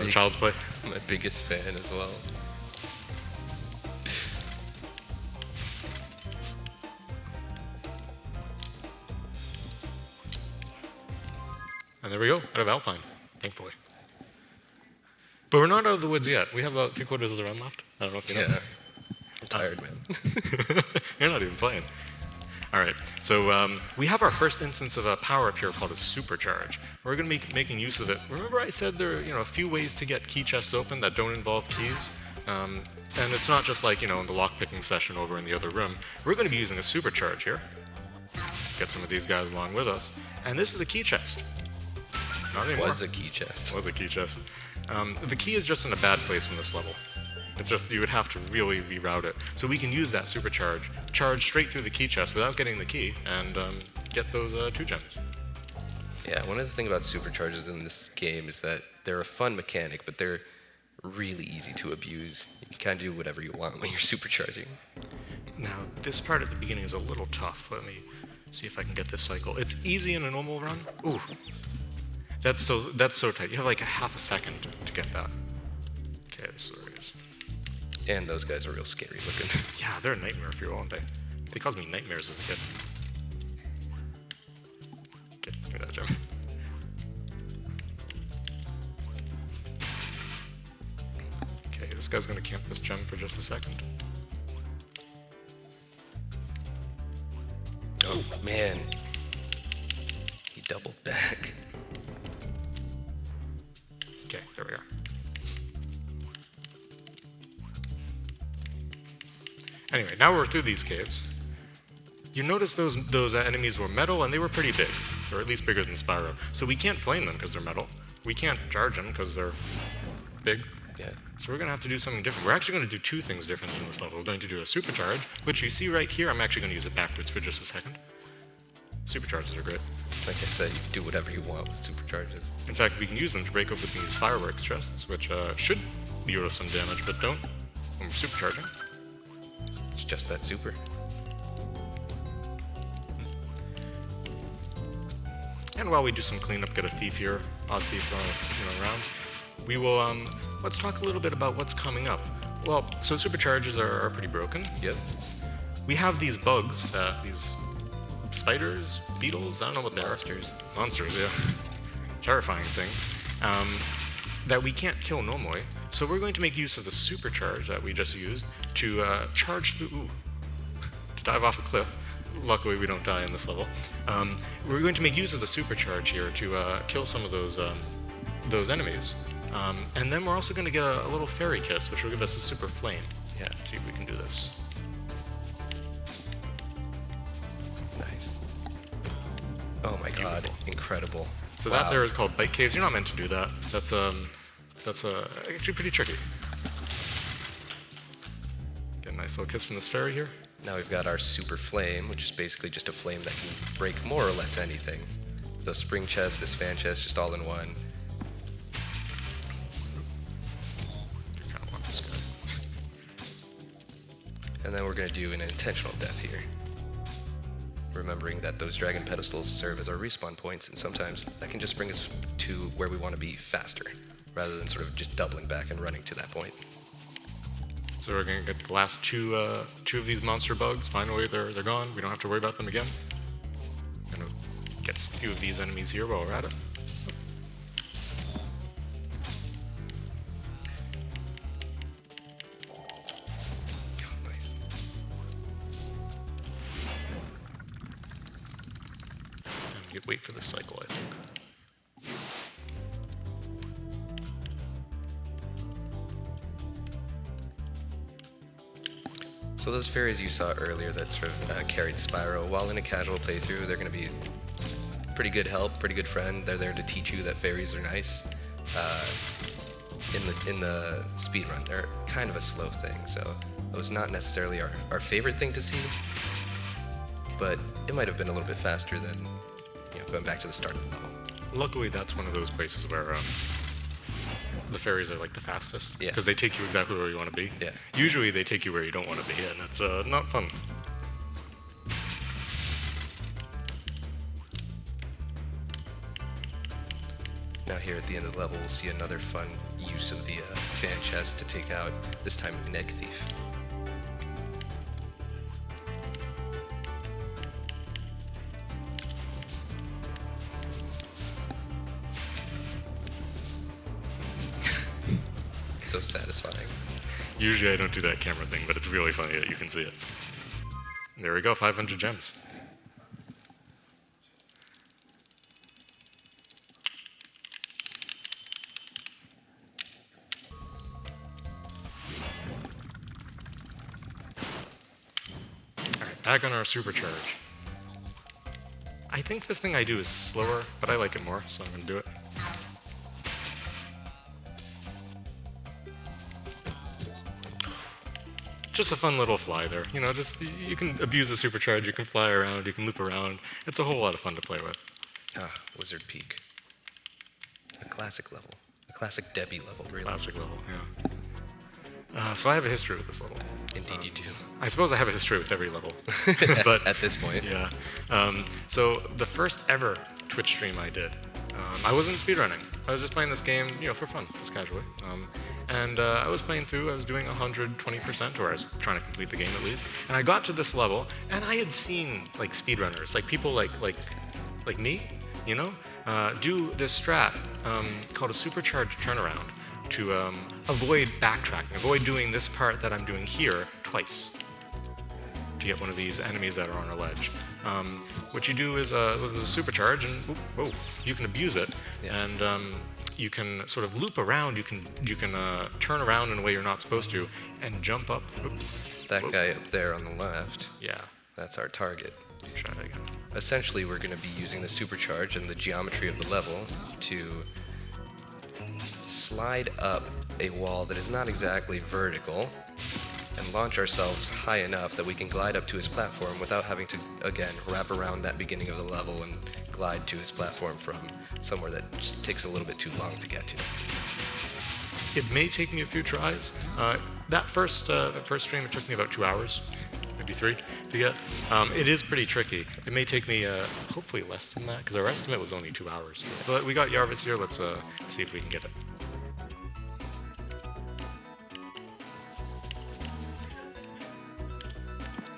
S3: Child's Play.
S4: My biggest fan as well.
S3: And there we go, out of Alpine, thankfully. But we're not out of the woods yet. We have about 3/4 of the run left. I don't know if you know.
S4: Yeah. I'm tired, man.
S3: You're not even playing. All right, so we have our first instance of a power-up here called a supercharge. We're going to be making use of it. Remember I said there are a few ways to get key chests open that don't involve keys? And it's not just like, in the lock-picking session over in the other room. We're going to be using a supercharge here. Get some of these guys along with us. And this is a key chest. Not anymore.
S4: Was a key chest.
S3: Was a key chest. The key is just in a bad place in this level. It's just you would have to really reroute it. So we can use that supercharge, charge straight through the key chest without getting the key, and get those 2 gems.
S4: Yeah, one of the things about supercharges in this game is that they're a fun mechanic, but they're really easy to abuse. You can kind of do whatever you want when you're supercharging.
S3: Now, this part at the beginning is a little tough. Let me see if I can get this cycle. It's easy in a normal run. Ooh. That's so tight. You have like a half a second to get that. Okay, this is where it is.
S4: And those guys are real scary looking.
S3: Yeah, they're a nightmare for you, aren't they? They caused me nightmares as a kid. Okay, give me that gem. Okay, this guy's gonna camp this gem for just a second.
S4: Oh, man. He doubled back.
S3: Okay, there we are. Anyway, now we're through these caves. You notice those enemies were metal, and they were pretty big, or at least bigger than Spyro. So we can't flame them because they're metal. We can't charge them because they're big.
S4: Yeah.
S3: So we're going to have to do something different. We're actually going to do 2 things different in this level. We're going to do a supercharge, which you see right here. I'm actually going to use it backwards for just a second. Supercharges are great.
S4: Like I said, you can do whatever you want with supercharges.
S3: In fact, we can use them to break open these fireworks chests, which should deal us some damage, but don't when we're supercharging.
S4: It's just that super.
S3: And while we do some cleanup, get a thief here, odd thief around, we will, let's talk a little bit about what's coming up. Well, so supercharges are pretty broken.
S4: Yep.
S3: We have these bugs, these spiders, beetles, I don't know what they are. Monsters, yeah. Terrifying things. That we can't kill normally. So we're going to make use of the supercharge that we just used to charge through, to dive off a cliff. Luckily, we don't die in this level. We're going to make use of the supercharge here to kill some of those enemies. And then we're also going to get a little fairy kiss, which will give us a super flame.
S4: Yeah.
S3: Let's see if we can do this.
S4: Nice. Oh my god, incredible.
S3: So
S4: Wow.
S3: that there is called bite caves. You're not meant to do that. That's actually pretty tricky. Get a nice little kiss from this fairy here.
S4: Now we've got our super flame, which is basically just a flame that can break more or less anything. The spring chest, this fan chest, just all in one.
S3: You kind of want this guy.
S4: And then we're going to do an intentional death here. Remembering that those dragon pedestals serve as our respawn points, and sometimes that can just bring us to where we want to be faster, rather than sort of just doubling back and running to that point.
S3: So we're going to get the last two of these monster bugs. Finally, they're gone. We don't have to worry about them again. Gonna get a few of these enemies here while we're at it.
S4: Oh, nice.
S3: And you wait for this cycle, I think.
S4: So those fairies you saw earlier that sort of carried Spyro, while in a casual playthrough, they're going to be pretty good help, pretty good friend. They're there to teach you that fairies are nice. In the speedrun, they're kind of a slow thing, so it was not necessarily our favorite thing to see, but it might have been a little bit faster than going back to the start of the level.
S3: Luckily, that's one of those places where the fairies are like the fastest,
S4: Yeah.
S3: because they take you exactly where you want to be.
S4: Yeah.
S3: Usually, they take you where you don't want to be, and it's not fun.
S4: Now here at the end of the level, we'll see another fun use of the fan chest to take out, this time, Neg Thief. So satisfying.
S3: Usually I don't do that camera thing, but it's really funny that you can see it. There we go, 500 gems. Alright, back on our supercharge. I think this thing I do is slower, but I like it more, so I'm gonna do it. Just a fun little fly there. You know, just you can abuse the supercharge, you can fly around, you can loop around. It's a whole lot of fun to play with.
S4: Ah, Wizard Peak. A classic level. A classic Debbie level, really.
S3: Classic level, yeah. So I have a history with this level.
S4: Indeed you do.
S3: I suppose I have a history with every level. But
S4: At this point.
S3: yeah. So the first ever Twitch stream I did, I wasn't speedrunning. I was just playing this game, you know, for fun, just casually. And I was playing through, I was doing 120%, or I was trying to complete the game at least. And I got to this level, and I had seen, like, speedrunners, like people like me, you know, do this strat called a supercharged turnaround to avoid backtracking, avoid doing this part that I'm doing here twice to get one of these enemies that are on a ledge. What you do is there's a supercharge, and you can abuse it,
S4: Yeah.
S3: and you can sort of loop around. You can turn around in a way you're not supposed to, and jump up.
S4: That guy up there on the left,
S3: Yeah,
S4: that's our target.
S3: try that again.
S4: Essentially, we're going to be using the supercharge and the geometry of the level to slide up a wall that is not exactly vertical and launch ourselves high enough that we can glide up to his platform without having to, again, wrap around that beginning of the level and glide to his platform from somewhere that just takes a little bit too long to get to.
S3: It may take me a few tries. That first stream, it took me about 2 hours, maybe 3 to get. It is pretty tricky. It may take me hopefully less than that, because our estimate was only 2 hours. But we got Yarvis here. Let's see if we can get it.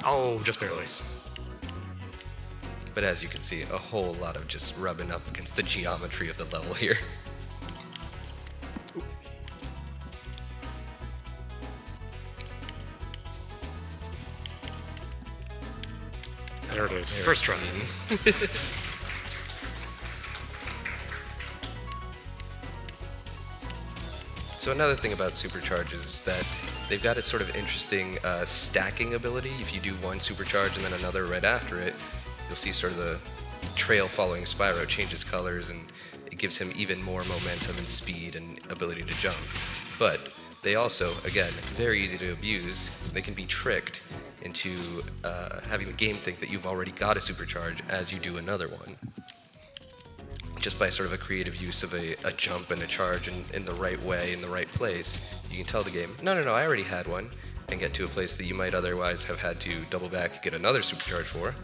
S3: Oh, just barely.
S4: But as you can see, a whole lot of just rubbing up against the geometry of the level here.
S3: There it is. First try.
S4: So another thing about supercharges is that they've got a sort of interesting stacking ability. If you do one supercharge and then another right after it, you'll see sort of the trail following Spyro changes colors, and it gives him even more momentum and speed and ability to jump. But they also, again, very easy to abuse. They can be tricked into having the game think that you've already got a supercharge as you do another one. Just by sort of a creative use of a jump and a charge in the right way, in the right place, you can tell the game, no, I already had one, and get to a place that you might otherwise have had to double back and get another supercharge for.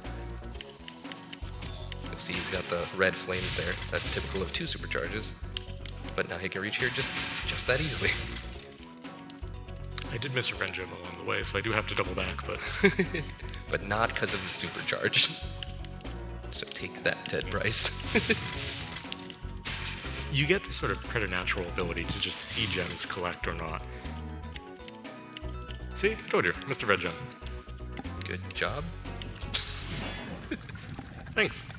S4: You'll see he's got the red flames there. That's typical of 2 supercharges. But now he can reach here just that easily.
S3: I did miss a red gem along the way, so I do have to double back, but
S4: But not because of the supercharge. So take that, Ted Bryce.
S3: you get this sort of preternatural ability to just see gems collect or not. See? I told you. Mr. Red Gem.
S4: Good job.
S3: Thanks.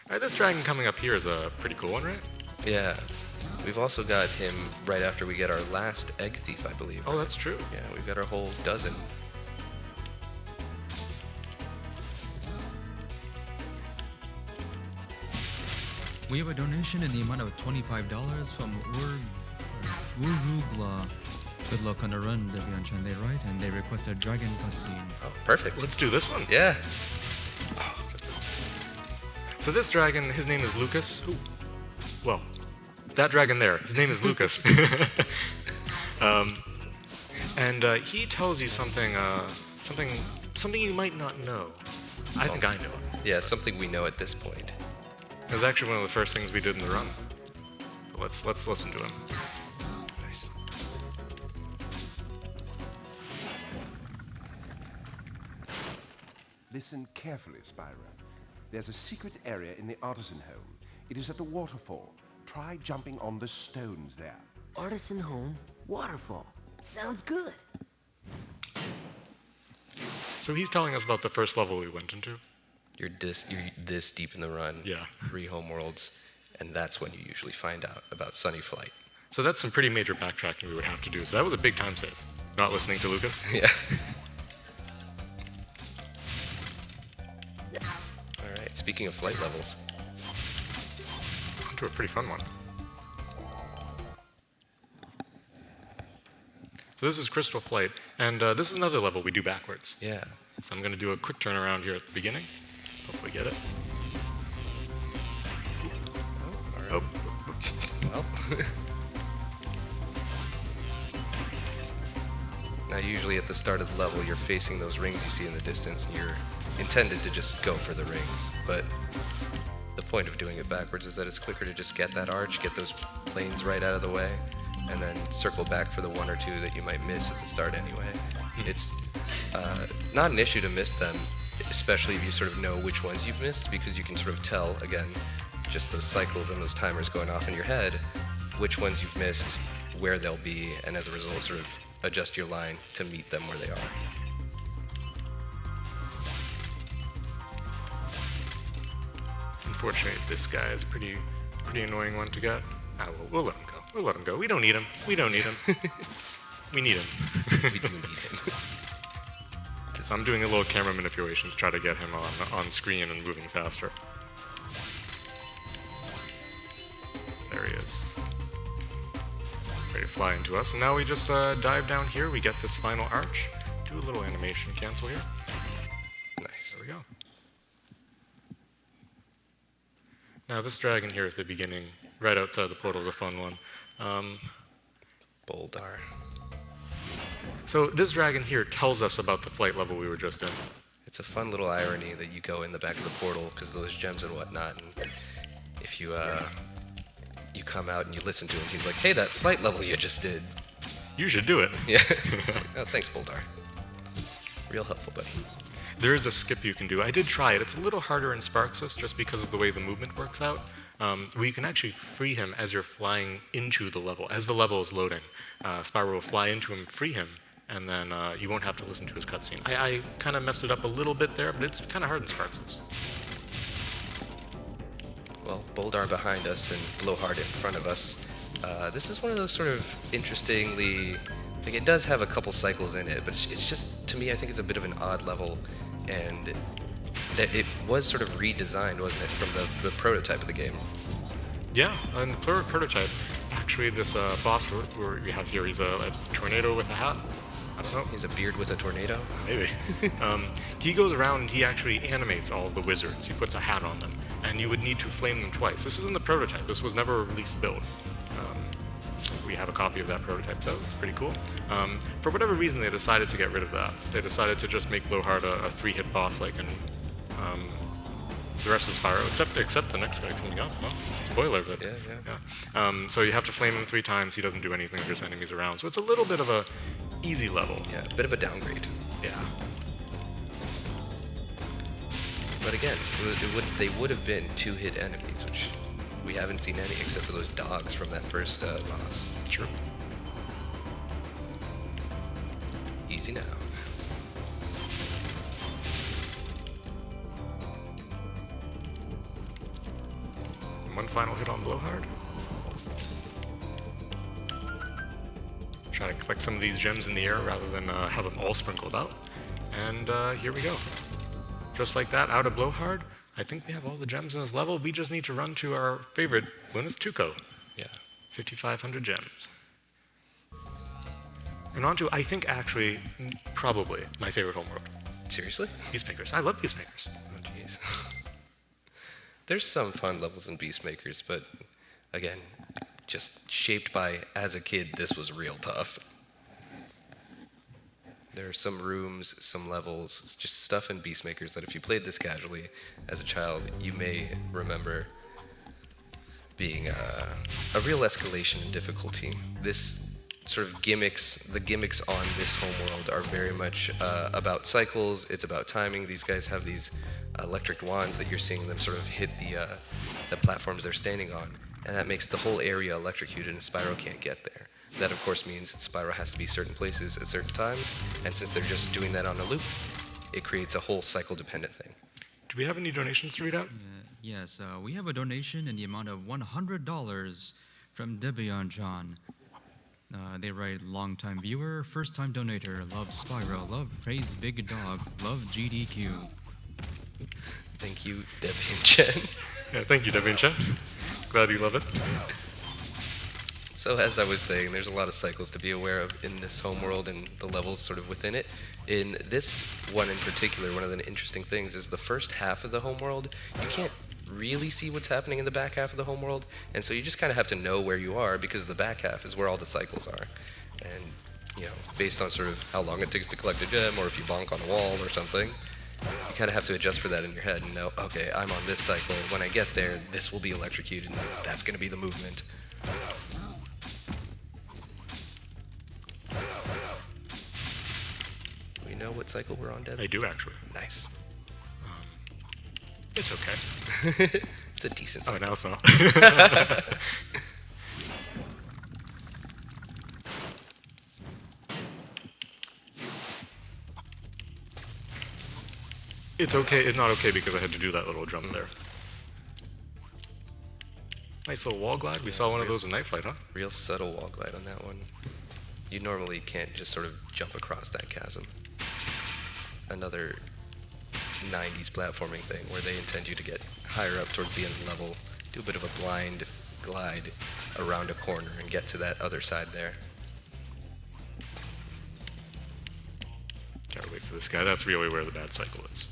S3: Alright, this dragon coming up here is a pretty cool one, right?
S4: Yeah. We've also got him right after we get our last egg thief, I believe.
S3: Oh, that's true.
S4: Yeah, we've got our whole dozen.
S2: We have a donation in the amount of $25 from Urugla. Good luck on the run, debianchan, they write, and they request a dragon cutscene.
S4: Oh, perfect.
S3: Let's do this one.
S4: Yeah.
S3: So this dragon, his name is Lucas. Ooh. Well, that dragon there, his name is Lucas. And he tells you something you might not know. I think I know it.
S4: Yeah, something we know at this point.
S3: It was actually one of the first things we did in the run. But let's listen to him.
S4: Nice.
S7: Listen carefully, Spyro. There's a secret area in the artisan home. It is at the waterfall. Try jumping on the stones there.
S6: Artisan home, waterfall. Sounds good.
S3: So he's telling us about the first level we went into.
S4: You're this deep in the run.
S3: Yeah.
S4: 3 homeworlds, and that's when you usually find out about Sunny Flight.
S3: So that's some pretty major backtracking we would have to do. So that was a big time save. Not listening to Lucas.
S4: Yeah. All right. Speaking of flight levels,
S3: Onto a pretty fun one. So this is Crystal Flight, and this is another level we do backwards.
S4: yeah.
S3: So I'm going to do a quick turnaround here at the beginning. Hopefully get it.
S4: All right.
S3: Oh.
S4: Well. Now, usually at the start of the level, you're facing those rings you see in the distance, and you're intended to just go for the rings. But the point of doing it backwards is that it's quicker to just get that arch, get those planes right out of the way, and then circle back for the 1 or 2 that you might miss at the start anyway. It's not an issue to miss them, especially if you sort of know which ones you've missed, because you can sort of tell, again, just those cycles and those timers going off in your head, which ones you've missed, where they'll be, and as a result, sort of adjust your line to meet them where they are.
S3: Unfortunately, this guy is a pretty annoying one to get. Ah, we'll let him go. We'll let him go. We don't need him. We don't need him. We need him.
S4: We do need him.
S3: So I'm doing a little camera manipulation to try to get him on screen and moving faster. There he is. Ready to fly into us. And now we just dive down here. We get this final arch. Do a little animation cancel here.
S4: Nice.
S3: There we go. Now this dragon here at the beginning, right outside the portal, is a fun one.
S4: Boldar.
S3: So this dragon here tells us about the flight level we were just in.
S4: It's a fun little irony that you go in the back of the portal because of those gems and whatnot, and if you you come out and you listen to him, he's like, "Hey, that flight level you just did."
S3: You should do it.
S4: Yeah. He's like, "Oh, thanks, Boldar. Real helpful, buddy."
S3: There is a skip you can do. I did try it. It's a little harder in Sparxless just because of the way the movement works out. Where you can actually free him as you're flying into the level. As the level is loading, Spyro will fly into him, free him, and then you won't have to listen to his cutscene. I kind of messed it up a little bit there, but it's kind of hard in Sparxless.
S4: Well, Boldar behind us and Blowhard in front of us. This is one of those sort of interestingly, like it does have a couple cycles in it, but it's just, to me, I think it's a bit of an odd level, and that it was sort of redesigned, wasn't it, from the prototype of the game?
S3: Yeah, and the prototype, actually this boss we have here, he's a tornado with a hat. I don't know.
S4: He's a beard with a tornado.
S3: Maybe. He goes around and he actually animates all of the wizards. He puts a hat on them, and you would need to flame them twice. This isn't the prototype. This was never a released build. We have a copy of that prototype, though. It's pretty cool. For whatever reason, they decided to get rid of that. They decided to just make Blowhard a 3-hit boss like in the rest of Spyro, except the next guy coming up. Well, spoiler, but
S4: Yeah.
S3: so you have to flame him 3 times. He doesn't do anything. There's enemies around. So it's a little bit of a easy level.
S4: Yeah, a bit of a downgrade.
S3: Yeah.
S4: But again, they would have been 2-hit enemies, which we haven't seen any except for those dogs from that first boss.
S3: True.
S4: Easy now.
S3: One final hit on Blowhard. Try to collect some of these gems in the air rather than have them all sprinkled out. And here we go. Just like that, out of Blowhard. I think we have all the gems in this level. We just need to run to our favorite, Luna's Tuco.
S4: Yeah.
S3: 5,500 gems. And on to, I think actually, probably my favorite homeworld.
S4: Seriously?
S3: Peacemakers. I love Peacemakers.
S4: Oh, jeez. There's some fun levels in Beastmakers, but again, just shaped by, as a kid, this was real tough. There are some rooms, some levels, it's just stuff in Beastmakers that if you played this casually as a child, you may remember being a real escalation in difficulty. This sort of the gimmicks on this homeworld are very much about cycles. It's about timing. These guys have these electric wands that you're seeing them sort of hit the platforms they're standing on, and that makes the whole area electrocuted, and Spyro can't get there. That, of course, means Spyro has to be certain places at certain times, and since they're just doing that on a loop, it creates a whole cycle-dependent thing.
S3: Do we have any donations to read out?
S2: Yes, we have a donation in the amount of $100 from debianchan. They write, long-time viewer, first-time donator, love Spyro, love praise big dog, love GDQ.
S4: Thank you, debianchan.
S3: Yeah, thank you, debianchan. Glad you love it.
S4: So as I was saying, there's a lot of cycles to be aware of in this homeworld and the levels sort of within it. In this one in particular, one of the interesting things is the first half of the homeworld, you can't really see what's happening in the back half of the homeworld, and so you just kind of have to know where you are because the back half is where all the cycles are. And, you know, based on sort of how long it takes to collect a gem, or if you bonk on a wall or something, you kind of have to adjust for that in your head and know, okay, I'm on this cycle. When I get there, this will be electrocuted, and that's going to be the movement. Do we know what cycle we're on, Deb?
S3: I do, actually.
S4: Nice.
S3: It's okay.
S4: It's a decent
S3: Oh,
S4: cycle.
S3: now it's not. It's okay. It's not okay because I had to do that little jump there. Nice little wall glide. We saw one of those in Night Flight, huh?
S4: Real subtle wall glide on that one. You normally can't just sort of jump across that chasm. Another 90s platforming thing where they intend you to get higher up towards the end of the level, do a bit of a blind glide around a corner and get to that other side there.
S3: Gotta wait for this guy. That's really where the bad cycle is.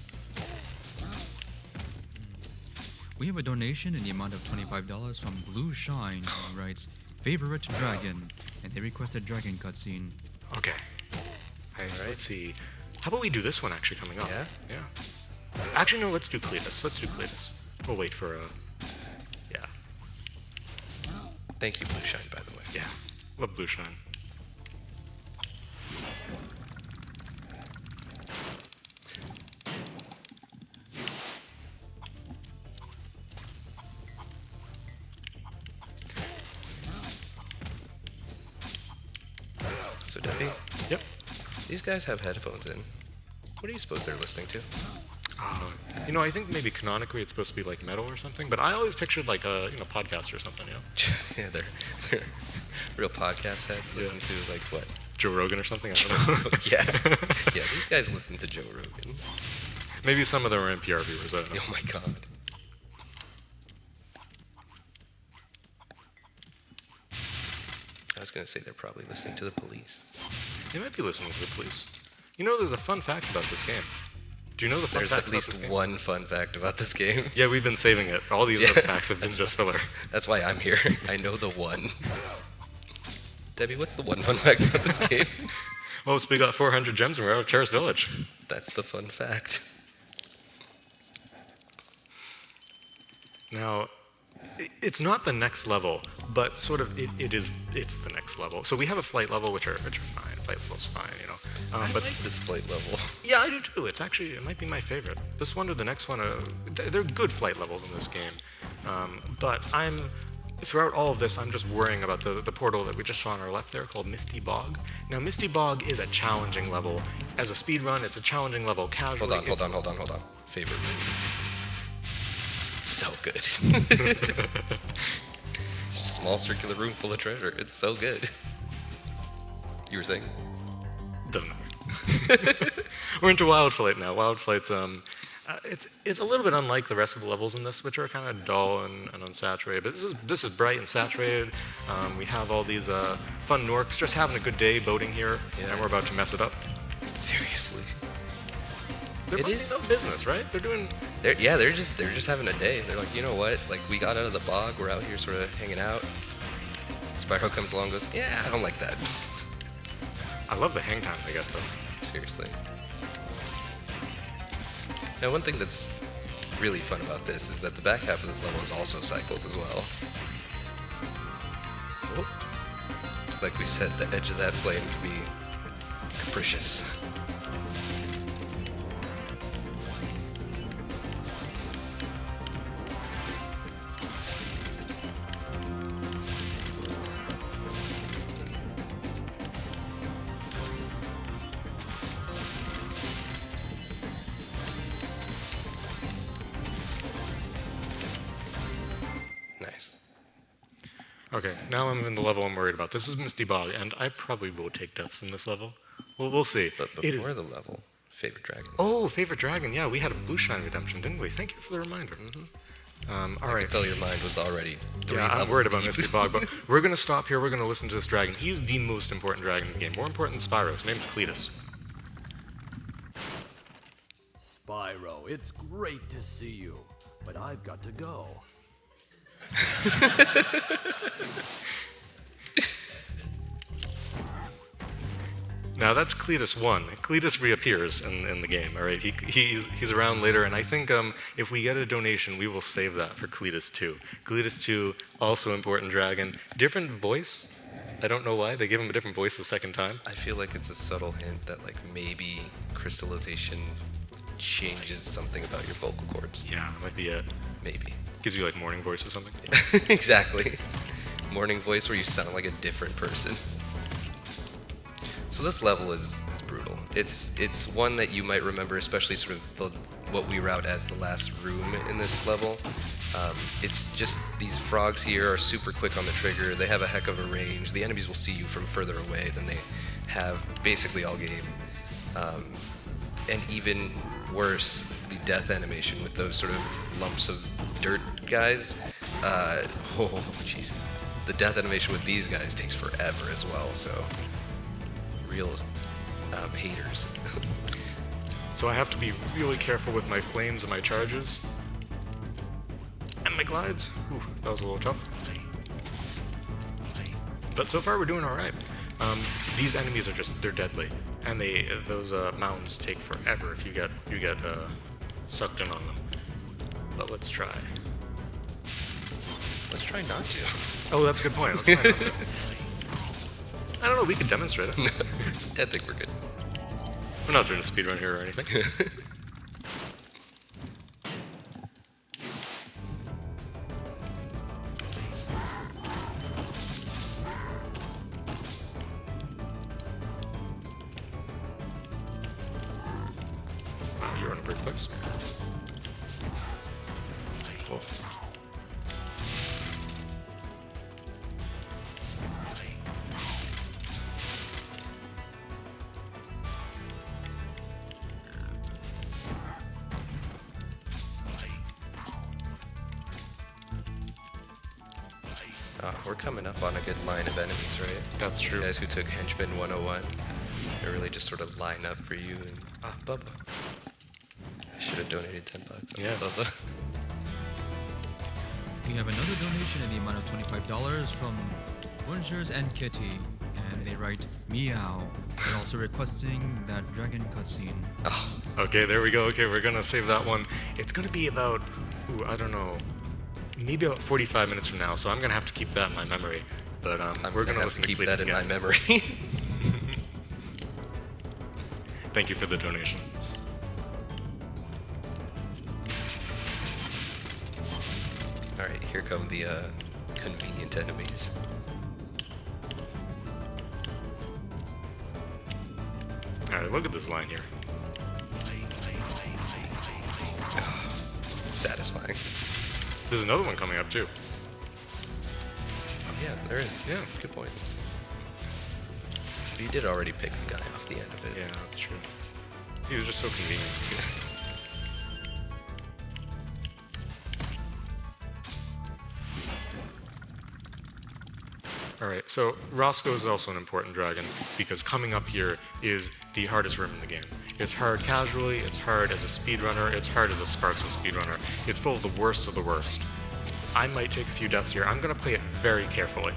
S2: We have a donation in the amount of $25 from Blue Shine, who writes, favorite dragon, and they request a dragon cutscene.
S3: Okay. Hey,
S4: Alright.
S3: let's see. How about we do this one actually coming up?
S4: Yeah?
S3: Yeah. Actually, no, let's do Cletus. Let's do Cletus. We'll wait for yeah.
S4: Thank you, Blue Shine, by the way.
S3: Yeah. Love Blue Shine.
S4: So, Debbie,
S3: Yep.
S4: these guys have headphones in. What do you suppose they're listening to?
S3: You know, I think maybe canonically it's supposed to be like metal or something, but I always pictured like a podcast or something, you know?
S4: Yeah, they're real podcast head. Listen to, like, what?
S3: Joe Rogan or something. I don't know.
S4: Yeah. Yeah, these guys listen to Joe Rogan.
S3: Maybe some of them are NPR viewers. I don't know.
S4: Oh my god. I was gonna say they're probably listening to the police.
S3: They might be listening to the police. You know, there's a fun fact about this game. Do you know the fun
S4: There's
S3: fact
S4: at
S3: about this
S4: least
S3: game?
S4: one fun fact about this game.
S3: Yeah, we've been saving it. All these
S4: Yeah,
S3: other facts have been just filler.
S4: That's why I'm here. I know the one. Debbie, what's the one fun fact about this game?
S3: Well, we got 400 gems and we're out of Terrace Village.
S4: That's the fun fact.
S3: Now, it's not the next level, but sort of it's the next level. So we have a flight level, which are fine. Flight level's fine, you know.
S4: I
S3: But
S4: like this flight level.
S3: yeah, I do too. It might be my favorite. This one or the next one, they're good flight levels in this game. But throughout all of this, I'm just worrying about the portal that we just saw on our left there called Misty Bog. Now, Misty Bog is a challenging level. As a speedrun, it's a challenging level casually.
S4: Hold on. Favorite menu. So good. It's just a small circular room full of treasure. It's so good. You were saying?
S3: Doesn't matter. We're into Wild Flight now. Wild Flight's it's a little bit unlike the rest of the levels in this, which are kind of dull and unsaturated. But this is bright and saturated. We have all these fun Norks just having a good day boating here, and we're about to mess it up.
S4: Seriously.
S3: They're
S4: It
S3: minding
S4: is-
S3: no business, right? They're doing.
S4: They're just having a day. They're like, you know what? Like, we got out of the bog. We're out here sort of hanging out. Spyro comes along and goes, yeah, I don't like that.
S3: I love the hang time they get though.
S4: Seriously. Now, one thing that's really fun about this is that the back half of this level is also cycles as well. Oh. Like we said, the edge of that flame can be capricious. Nice.
S3: Okay, now I'm in the level I'm worried about. This is Misty Bog, and I probably will take deaths in this level. We'll see.
S4: But
S3: It
S4: before
S3: is-
S4: the level, favorite dragon.
S3: Oh, favorite dragon. Yeah, we had a blue shine redemption, didn't we? Thank you for the reminder. All
S4: I
S3: right.
S4: can tell your mind was already 3
S3: Yeah, I'm
S4: levels
S3: worried about
S4: deep.
S3: Misty Bog, but we're going to stop here. We're going to listen to this dragon. He's the most important dragon in the game. More important than Spyro. His name's Cletus.
S8: Spyro, it's great to see you, but I've got to go.
S3: Now that's Cletus 1. Cletus reappears in the game, all right? He's around later, and I think if we get a donation, we will save that for Cletus 2. Cletus 2, also important dragon. Different voice. I don't know why. They give him a different voice the second time.
S4: I feel like it's a subtle hint that like maybe crystallization changes something about your vocal cords.
S3: Yeah, that might be it.
S4: Maybe.
S3: Gives you like morning voice or something.
S4: Exactly. Morning voice where you sound like a different person. So this level is brutal. It's one that you might remember, especially sort of what we route as the last room in this level. It's just these frogs here are super quick on the trigger. They have a heck of a range. The enemies will see you from further away than they have basically all game. And even worse, the death animation with those sort of lumps of dirt guys. Oh, jeez. The death animation with these guys takes forever as well, so real haters.
S3: So I have to be really careful with my flames and my charges. And my glides. Ooh, that was a little tough. But so far we're doing all right. These enemies are they're deadly. And those mountains take forever if you get sucked in on them. But let's try.
S4: Let's try not to.
S3: Oh, that's a good point. Let's try not to. I don't know, we could demonstrate it.
S4: I think we're good.
S3: We're not doing a speedrun here or anything. Wow, you're in a pretty place. Cool.
S4: We're coming up on a good line of enemies, right?
S3: That's true.
S4: You guys who took Henchman 101, they really just sort of line up for you. And Bubba. I should have donated $10.
S3: Yeah.
S4: Bubba.
S2: We have another donation in the amount of $25 from Wungers and Kitty, and they write meow. They're also requesting that dragon cutscene.
S4: Oh,
S3: Okay, there we go. Okay, we're gonna save that one. It's gonna be about, I don't know, maybe about 45 minutes from now, so I'm gonna have to keep that in my memory. But we're gonna
S4: have
S3: listen
S4: to
S3: to
S4: keep
S3: Cletus
S4: that in
S3: again.
S4: my memory.
S3: Thank you for the donation.
S4: All right, here come the convenient enemies.
S3: All right, look at this line here.
S4: Satisfying.
S3: There's another one coming up too.
S4: Oh, yeah, there is.
S3: Yeah.
S4: Good point. But you did already pick the guy off the end of it.
S3: Yeah, that's true. He was just so convenient. Alright, so Roscoe is also an important dragon because coming up here is the hardest room in the game. It's hard casually, it's hard as a speedrunner, it's hard as a Sparxless speedrunner. It's full of the worst of the worst. I might take a few deaths here. I'm going to play it very carefully.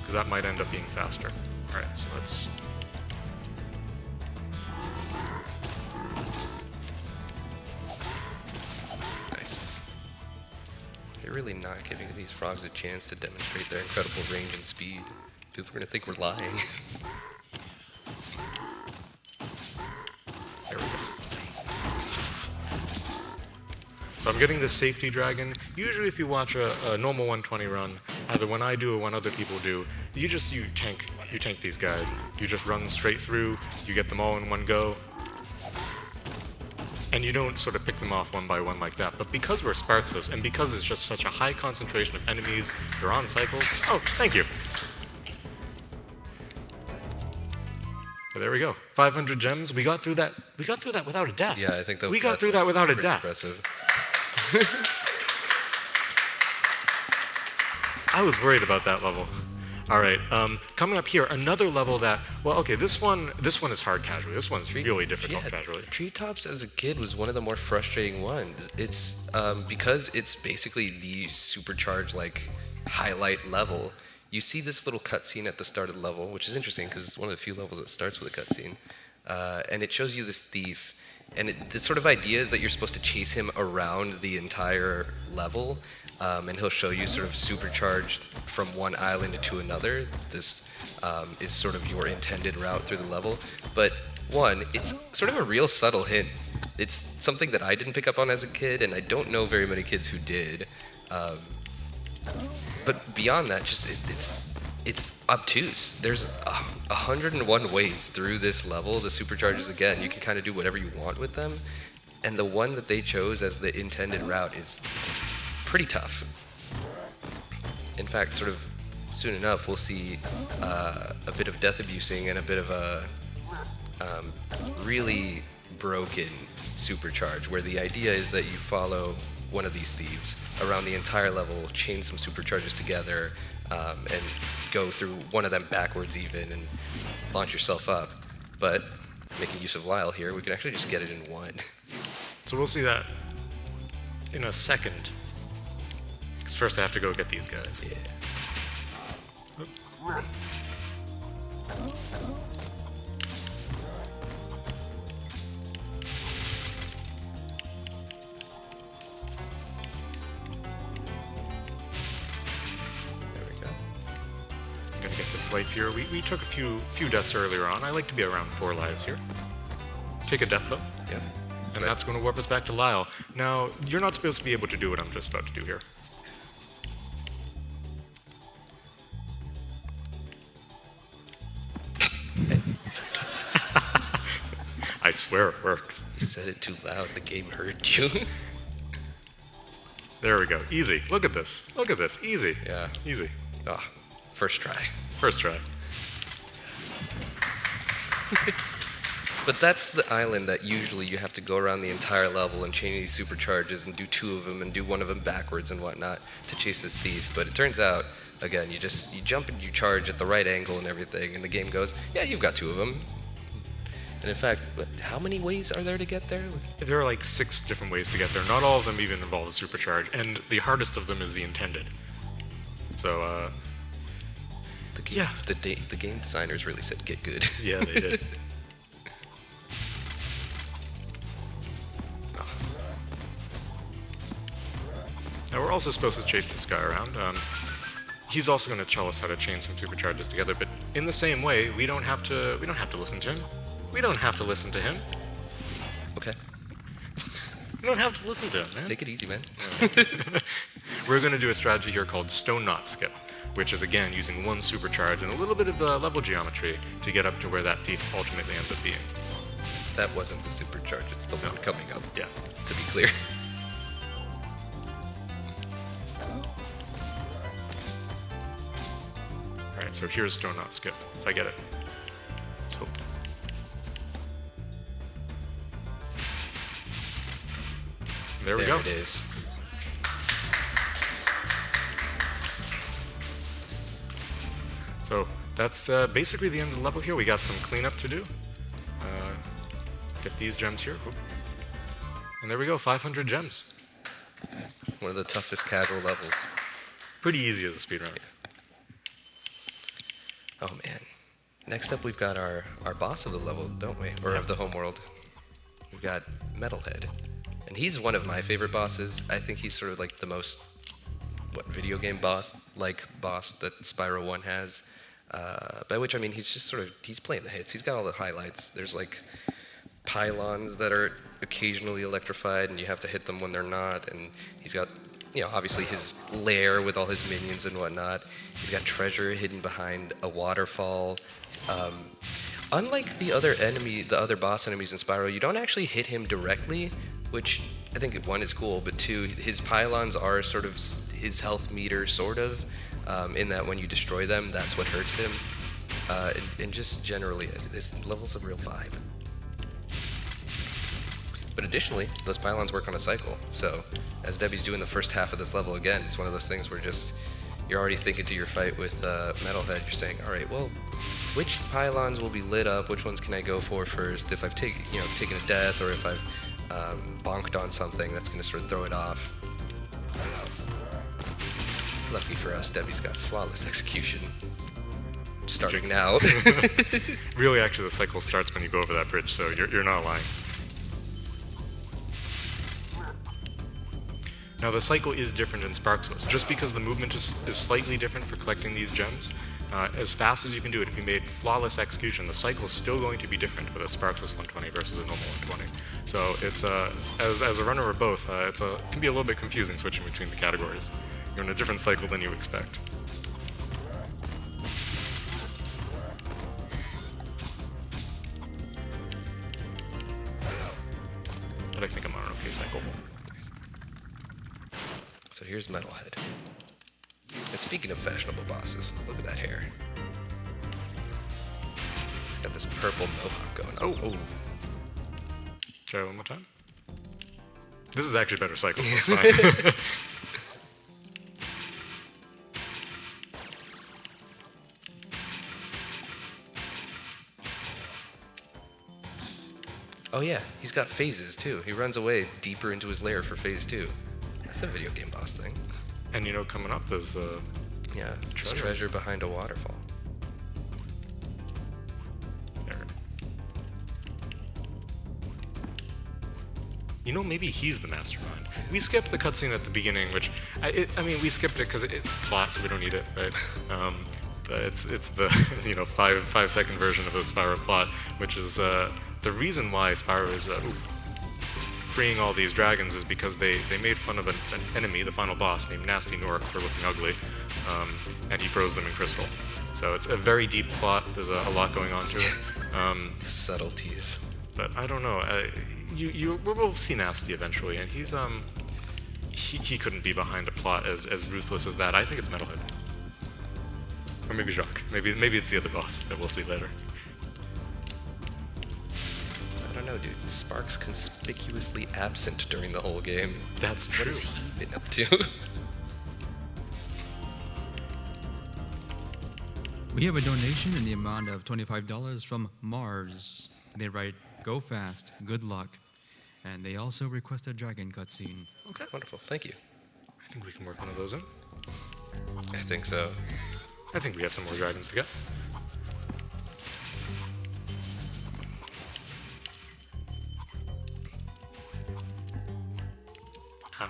S3: Because that might end up being faster. Alright, so let's...
S4: Nice. Here really not giving these frogs a chance to demonstrate their incredible range and speed. People are gonna think we're lying.
S3: There we go. So I'm getting this safety dragon. Usually if you watch a normal 120 run, either when I do or when other people do, you tank these guys. You just run straight through, you get them all in one go. And you don't sort of pick them off one by one like that. But because we're Sparxless, and because it's just such a high concentration of enemies, they're on cycles. Oh, thank you. But there we go. 500 gems. We got through that. We got through that without a death.
S4: Yeah, I think that
S3: we got through that without a
S4: pretty
S3: death.
S4: impressive.
S3: I was worried about that level. All right, coming up here, another level that, well, okay, this one is hard casually. This one's really difficult casually.
S4: Treetops as a kid was one of the more frustrating ones. It's because it's basically the supercharged like highlight level. You see this little cutscene at the start of the level, which is interesting because it's one of the few levels that starts with a cutscene, and it shows you this thief. And the sort of idea is that you're supposed to chase him around the entire level, and he'll show you sort of supercharged from one island to another. This is sort of your intended route through the level. But one, it's sort of a real subtle hint. It's something that I didn't pick up on as a kid, and I don't know very many kids who did. But beyond that, just it's obtuse. There's 101 ways through this level. The supercharges, again, you can kind of do whatever you want with them. And the one that they chose as the intended route is pretty tough. In fact, sort of soon enough, we'll see a bit of death abusing and a bit of a really broken supercharge, where the idea is that you follow one of these thieves around the entire level, chain some supercharges together, and go through one of them backwards even, and launch yourself up. But making use of Lyle here, we can actually just get it in one.
S3: So we'll see that in a second. Because first I have to go get these guys.
S4: Yeah.
S3: Gonna get this life here. We took a few deaths earlier on. I like to be around 4 lives here. Take a death though.
S4: Yep.
S3: And that's going to warp us back to Lyle. Now, you're not supposed to be able to do what I'm just about to do here. I swear it works.
S4: You said it too loud, the game heard you.
S3: There we go. Easy. Look at this. Look at this. Easy.
S4: Yeah.
S3: Easy.
S4: Ah, first try.
S3: First try.
S4: But that's the island that usually you have to go around the entire level and chain these supercharges and do 2 of them and do one of them backwards and whatnot to chase this thief. But it turns out, again, you jump and you charge at the right angle and everything, and the game goes, yeah, you've got 2 of them. And in fact, how many ways are there to get there?
S3: There are like 6 different ways to get there. Not all of them even involve a supercharge, and the hardest of them is the intended. So,
S4: The game designers really said get good.
S3: Yeah, they did. Now we're also supposed to chase this guy around. He's also going to tell us how to chain some supercharges together, but in the same way, we don't have to listen to him. We don't have to listen to him.
S4: Okay.
S3: We don't have to listen to him, man.
S4: Take it easy, man.
S3: We're going to do a strategy here called Stone Knot Skip, which is again using 1 supercharge and a little bit of level geometry to get up to where that thief ultimately ends up being.
S4: That wasn't the supercharge, it's the one coming up.
S3: Yeah.
S4: To be clear.
S3: Alright, so here's Stone Knot Skip, if I get it. Let's hope. There we go.
S4: There it is.
S3: So that's basically the end of the level here. We got some cleanup to do. Get these gems here. Oop. And there we go, 500 gems.
S4: One of the toughest casual levels.
S3: Pretty easy as a speedrunner.
S4: Oh man. Next up we've got our boss of the level, don't we? Or of the homeworld. We've got Metalhead. And he's one of my favorite bosses. I think he's sort of like the most video game boss that Spyro 1 has. By which I mean he's just he's playing the hits. He's got all the highlights. There's like pylons that are occasionally electrified, and you have to hit them when they're not. And he's got, obviously his lair with all his minions and whatnot. He's got treasure hidden behind a waterfall. Unlike the other boss enemies in Spyro, you don't actually hit him directly, which I think one is cool, but two, his pylons are sort of his health meter, in that when you destroy them, that's what hurts him. And just generally, this level's a real vibe. But additionally, those pylons work on a cycle. So as Debbie's doing the first half of this level again, it's one of those things where you're already thinking to your fight with Metalhead. You're saying, all right, well, which pylons will be lit up? Which ones can I go for first? If I've taken a death, or if I've bonked on something, that's going to sort of throw it off. Lucky for us, Debbie's got flawless execution. Starting now.
S3: Really, actually, the cycle starts when you go over that bridge, so you're not lying. Now, the cycle is different in Sparxless. Just because the movement is slightly different for collecting these gems, as fast as you can do it, if you made flawless execution, the cycle is still going to be different with a Sparxless 120 versus a normal 120. So it's as a runner or both, it can be a little bit confusing switching between the categories. You're in a different cycle than you expect. But I think I'm on an okay cycle.
S4: So here's Metalhead. And speaking of fashionable bosses, look at that hair. He's got this purple mohawk going on. Oh.
S3: Try one more time. This is actually better cycle, so it's fine.
S4: Oh yeah, he's got phases too. He runs away deeper into his lair for phase 2. That's a video game boss thing.
S3: And coming up is the
S4: treasure behind a waterfall.
S3: There. Maybe he's the mastermind. We skipped the cutscene at the beginning, which we skipped it because it's the plot, so we don't need it, right? But it's the 5-second version of the Spyro plot, which is the reason why Spyro is freeing all these dragons is because they made fun of an enemy, the final boss, named Nasty Nork, for looking ugly, and he froze them in crystal. So it's a very deep plot. There's a lot going on to it.
S4: Subtleties.
S3: But I don't know. We'll see Nasty eventually, and he couldn't be behind a plot as ruthless as that. I think it's Metalhead. Or maybe Jacques. Maybe it's the other boss that we'll see later.
S4: I don't know, dude. Spark's conspicuously absent during the whole game.
S3: That's true.
S4: What has he been up to?
S2: We have a donation in the amount of $25 from Mars. They write, "Go fast, good luck." And they also request a dragon cutscene.
S4: Okay, wonderful. Thank you.
S3: I think we can work one of those in.
S4: I think so.
S3: I think we have some more dragons to get.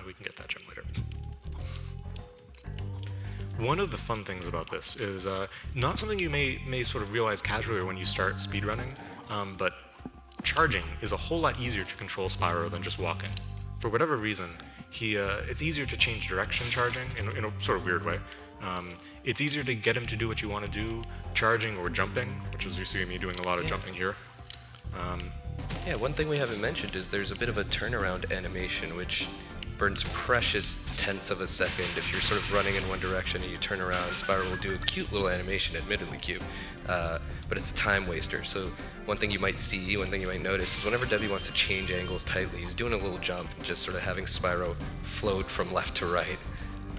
S3: We can get that gem later. One of the fun things about this is not something you may sort of realize casually or when you start speedrunning, but charging is a whole lot easier to control Spyro than just walking. For whatever reason, it's easier to change direction charging in a sort of weird way. It's easier to get him to do what you want to do, charging or jumping, which is you see me doing a lot of jumping here.
S4: Yeah, one thing we haven't mentioned is there's a bit of a turnaround animation, which burns precious tenths of a second. If you're sort of running in one direction and you turn around, Spyro will do a cute little animation, admittedly cute, but it's a time waster. So one thing you might notice is whenever Debbie wants to change angles tightly, he's doing a little jump and just sort of having Spyro float from left to right.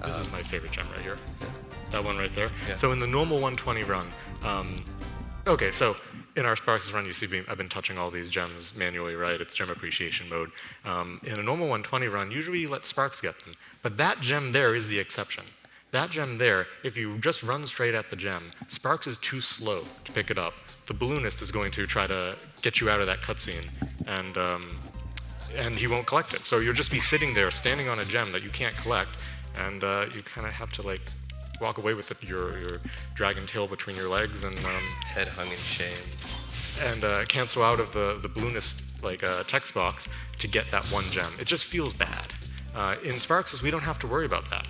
S3: This is my favorite gem right here. That one right there.
S4: Yeah.
S3: So in the normal 120 run, okay, so in our Sparxless run, you see I've been touching all these gems manually, right? It's gem appreciation mode. In a normal 120 run, usually you let Sparx get them. But that gem there is the exception. That gem there, if you just run straight at the gem, Sparx is too slow to pick it up. The balloonist is going to try to get you out of that cutscene, and he won't collect it. So you'll just be sitting there, standing on a gem that you can't collect, and you kind of have to like walk away with your dragon tail between your legs and
S4: Head hung in shame.
S3: and cancel out of the blueness like text box to get that one gem. It just feels bad. In Sparxless, we don't have to worry about that.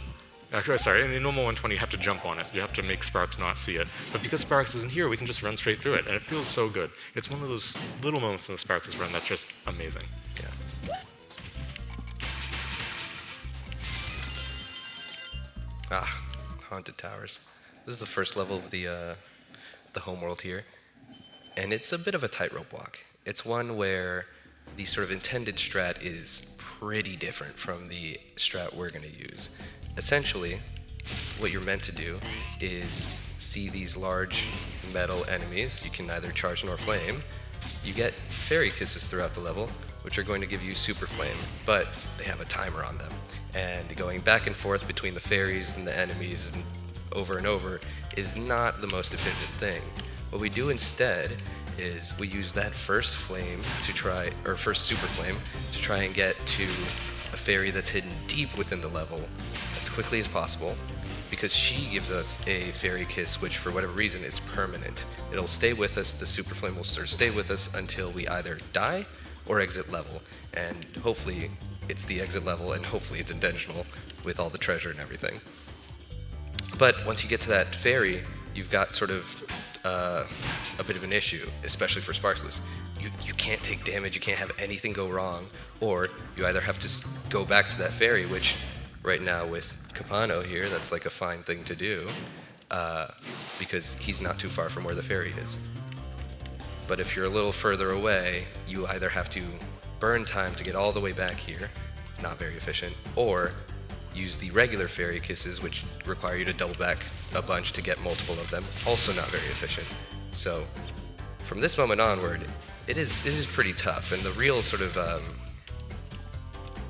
S3: Actually, sorry, in the normal 120, you have to jump on it. You have to make Sparx not see it. But because Sparx isn't here, we can just run straight through it, and it feels so good. It's one of those little moments in the Sparxless run that's just amazing.
S4: Yeah. Ah, Haunted Towers. This is the first level of the homeworld here, and it's a bit of a tightrope walk. It's one where the sort of intended strat is pretty different from the strat we're going to use. Essentially, what you're meant to do is see these large metal enemies. You can neither charge nor flame. You get fairy kisses throughout the level, which are going to give you super flame, but they have a timer on them. And going back and forth between the fairies and the enemies and over is not the most efficient thing. What we do instead is we use that first flame to try, or first super flame, to try and get to a fairy that's hidden deep within the level as quickly as possible, because she gives us a fairy kiss, which for whatever reason is permanent. It'll stay with us, the super flame will sort of stay with us until we either die or exit level, and hopefully it's the exit level, and hopefully it's intentional with all the treasure and everything. But once you get to that fairy, you've got sort of a bit of an issue, especially for Sparxless. You can't take damage, you can't have anything go wrong, or you either have to go back to that fairy, which right now with Capano here, that's like a fine thing to do, because he's not too far from where the fairy is. But if you're a little further away, you either have to burn time to get all the way back here, not very efficient, or use the regular fairy kisses, which require you to double back a bunch to get multiple of them, also not very efficient. So from this moment onward, it is pretty tough, and the real sort of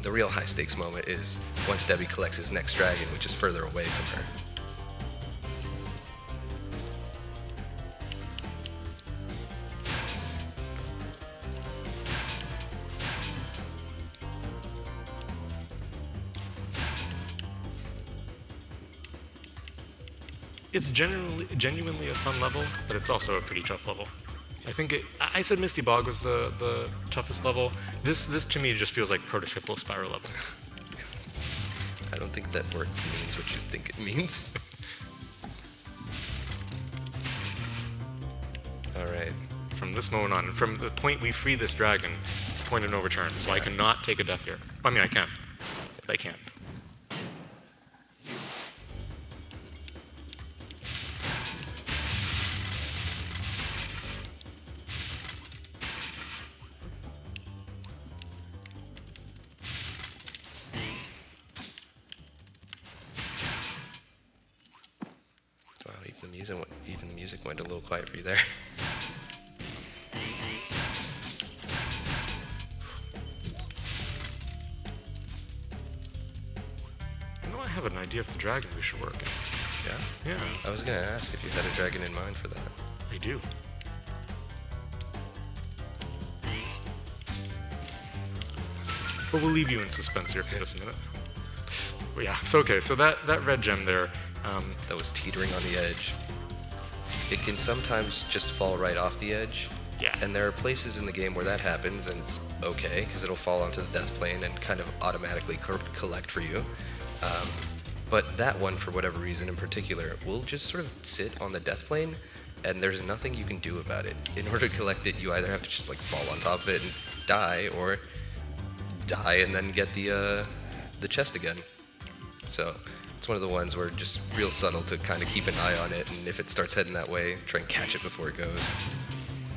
S4: the real high stakes moment is once Debbie collects his next dragon, which is further away from her.
S3: It's genuinely a fun level, but it's also a pretty tough level. I think I said Misty Bog was the toughest level. This to me just feels like prototypical Spyro level.
S4: I don't think that word means what you think it means. Alright.
S3: From this moment on, from the point we free this dragon, it's the point of no return, so I cannot take a death here. I mean, I can, but I can't.
S4: Even the music went a little quiet for you there.
S3: You know, I have an idea for the dragon we should work in.
S4: Yeah?
S3: Yeah,
S4: I was gonna ask if you had a dragon in mind for that.
S3: I do. But we'll leave you in suspense here for just a minute. Well, yeah, so okay, so that red gem there,
S4: That was teetering on the edge. It can sometimes just fall right off the edge.
S3: yeah.
S4: And there are places in the game where that happens, and it's okay, because it'll fall onto the death plane and kind of automatically collect for you. But that one, for whatever reason in particular, will just sort of sit on the death plane, and there's nothing you can do about it. In order to collect it, you either have to just like fall on top of it and die, or die and then get the chest again. So it's one of the ones where just real subtle to kind of keep an eye on it, and if it starts heading that way, try and catch it before it goes.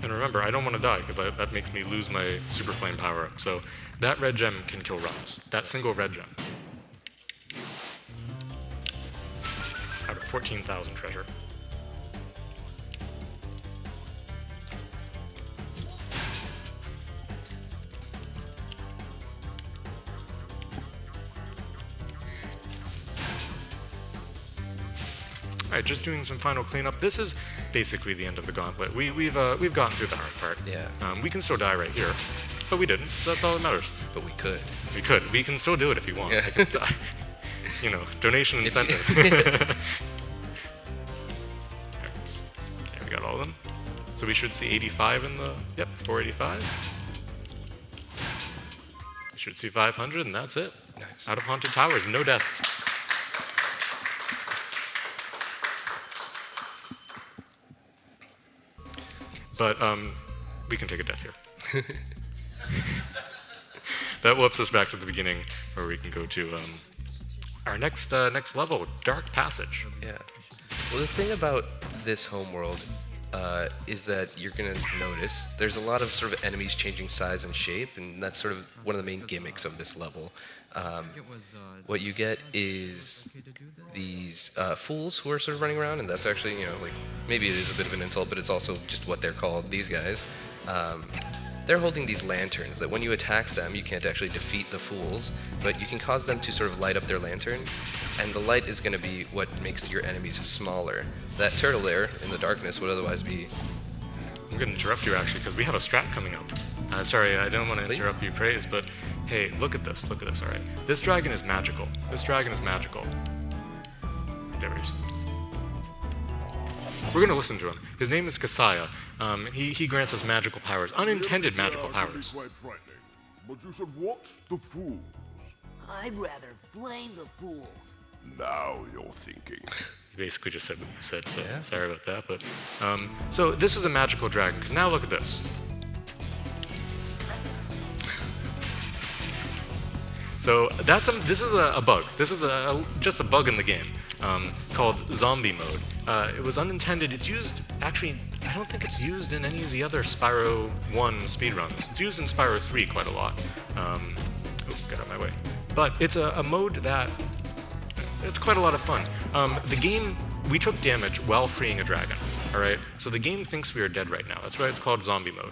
S3: And remember, I don't want to die, because that makes me lose my super flame power up. So that red gem can kill runs. That single red gem. Out of 14,000 treasure. Alright, just doing some final cleanup. This is basically the end of the gauntlet. We've gotten through the hard part.
S4: Yeah.
S3: We can still die right here, but we didn't, so that's all that matters.
S4: But we could.
S3: We could. We can still do it if you want.
S4: Yeah.
S3: I can die. you know, donation incentive. Alright, okay, we got all of them. So we should see 85 in the, yep, 485. We should see 500, and that's it.
S4: Nice.
S3: Out of Haunted Towers, no deaths. But we can take a death here. That whoops us back to the beginning, where we can go to our next level, Dark Passage.
S4: Yeah. Well, the thing about this homeworld is that you're going to notice there's a lot of sort of enemies changing size and shape, and that's sort of one of the main gimmicks of this level. What you get is these fools who are sort of running around, and that's actually, you know, like, maybe it is a bit of an insult, but it's also just what they're called, these guys. They're holding these lanterns that when you attack them, you can't actually defeat the fools, but you can cause them to sort of light up their lantern, and the light is going to be what makes your enemies smaller. That turtle there in the darkness would otherwise be...
S3: I'm going to interrupt you, actually, because we have a strat coming up. Sorry, I don't want to interrupt your praise, but hey, look at this, all right. This dragon is magical. There he is. We're going to listen to him. His name is Kasaya. He grants us magical powers, unintended magical powers.
S9: Quite frightening, but you should watch the fools.
S6: I'd rather flame the fools.
S9: Now you're thinking.
S3: He basically just said what you said, so sorry about that. But so this is a magical dragon, because now look at this. So this is a bug. This is just a bug in the game called zombie mode. It was unintended. It's used, actually, I don't think it's used in any of the other Spyro 1 speedruns. It's used in Spyro 3 quite a lot. Oh, get out of my way. But it's a mode that, it's quite a lot of fun. The game, we took damage while freeing a dragon, all right? So the game thinks we are dead right now. That's why it's called zombie mode.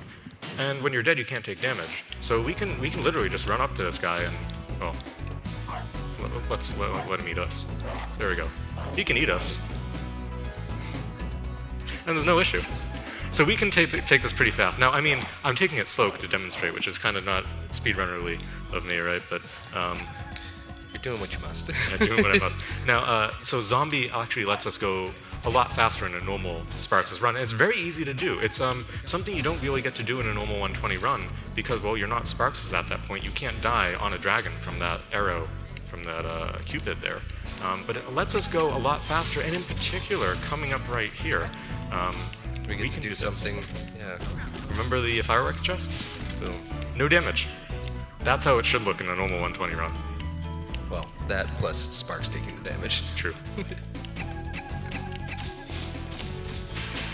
S3: And when you're dead, you can't take damage. So we can literally just run up to this guy and, well, let's let him eat us. There we go. He can eat us. And there's no issue. So we can take this pretty fast. Now, I mean, I'm taking it slow to demonstrate, which is kind of not speedrunnerly of me, right? But
S4: You're doing what you must.
S3: I'm doing what I must. Now, so zombie actually lets us go a lot faster in a normal Sparxless run. And it's very easy to do. It's something you don't really get to do in a normal 120 run because, well, you're not Sparxless at that point. You can't die on a dragon from that arrow, from that Cupid there. But it lets us go a lot faster, and in particular, coming up right here,
S4: we get to do something. Yeah.
S3: Remember the fireworks chests?
S4: Boom.
S3: No damage. That's how it should look in a normal 120 run.
S4: Well, that plus Sparks taking the damage.
S3: True.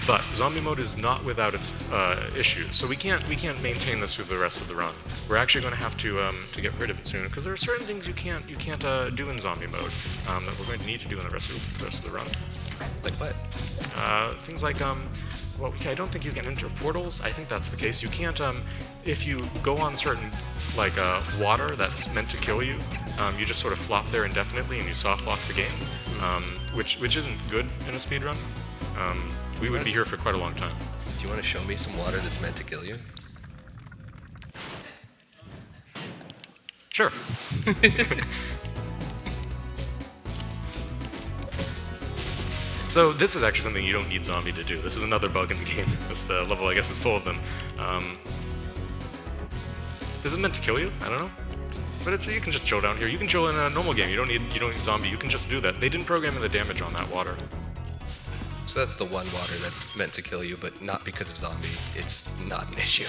S3: But zombie mode is not without its issues, so we can't maintain this through the rest of the run. We're actually going to have to get rid of it soon because there are certain things you can't do in zombie mode that we're going to need to do in the rest of the run.
S4: Like what?
S3: Things like well, I don't think you can enter portals. I think that's the case. You can't if you go on certain like water that's meant to kill you. You just sort of flop there indefinitely and you soft lock the game, which isn't good in a speedrun. We would be here for quite a long time.
S4: Do you want to show me some water that's meant to kill you?
S3: Sure. So this is actually something you don't need zombie to do. This is another bug in the game. This level, I guess, is full of them. This is meant to kill you. I don't know. But you can just chill down here. You can chill in a normal game. You don't need zombie. You can just do that. They didn't program in the damage on that water.
S4: So that's the one water that's meant to kill you, but not because of zombie. It's not an issue.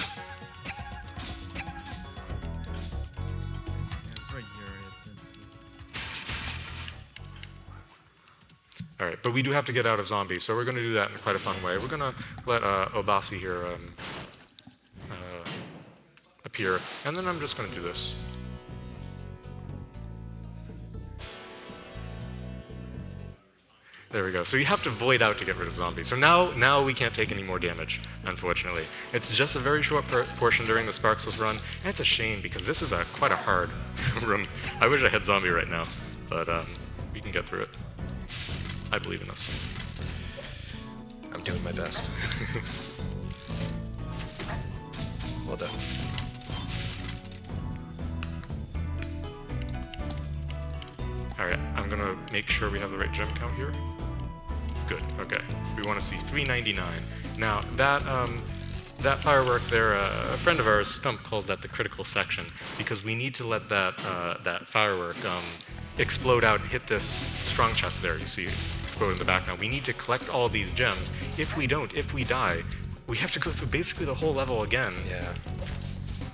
S2: Right here,
S3: All right, but we do have to get out of zombie, so we're going to do that in quite a fun way. We're going to let Obasi here appear, and then I'm just going to do this. There we go. So you have to void out to get rid of zombies. So now we can't take any more damage, unfortunately. It's just a very short portion during the Sparxless run, and it's a shame because this is quite a hard room. I wish I had zombie right now, but we can get through it. I believe in us.
S4: I'm doing my best. Well done.
S3: Alright, I'm gonna make sure we have the right gem count here. Good, okay. We want to see 399. Now, that firework there, a friend of ours, Stump, calls that the critical section, because we need to let that firework explode out and hit this strong chest there, you see, explode in the background. We need to collect all these gems. If we don't, if we die, we have to go through basically the whole level again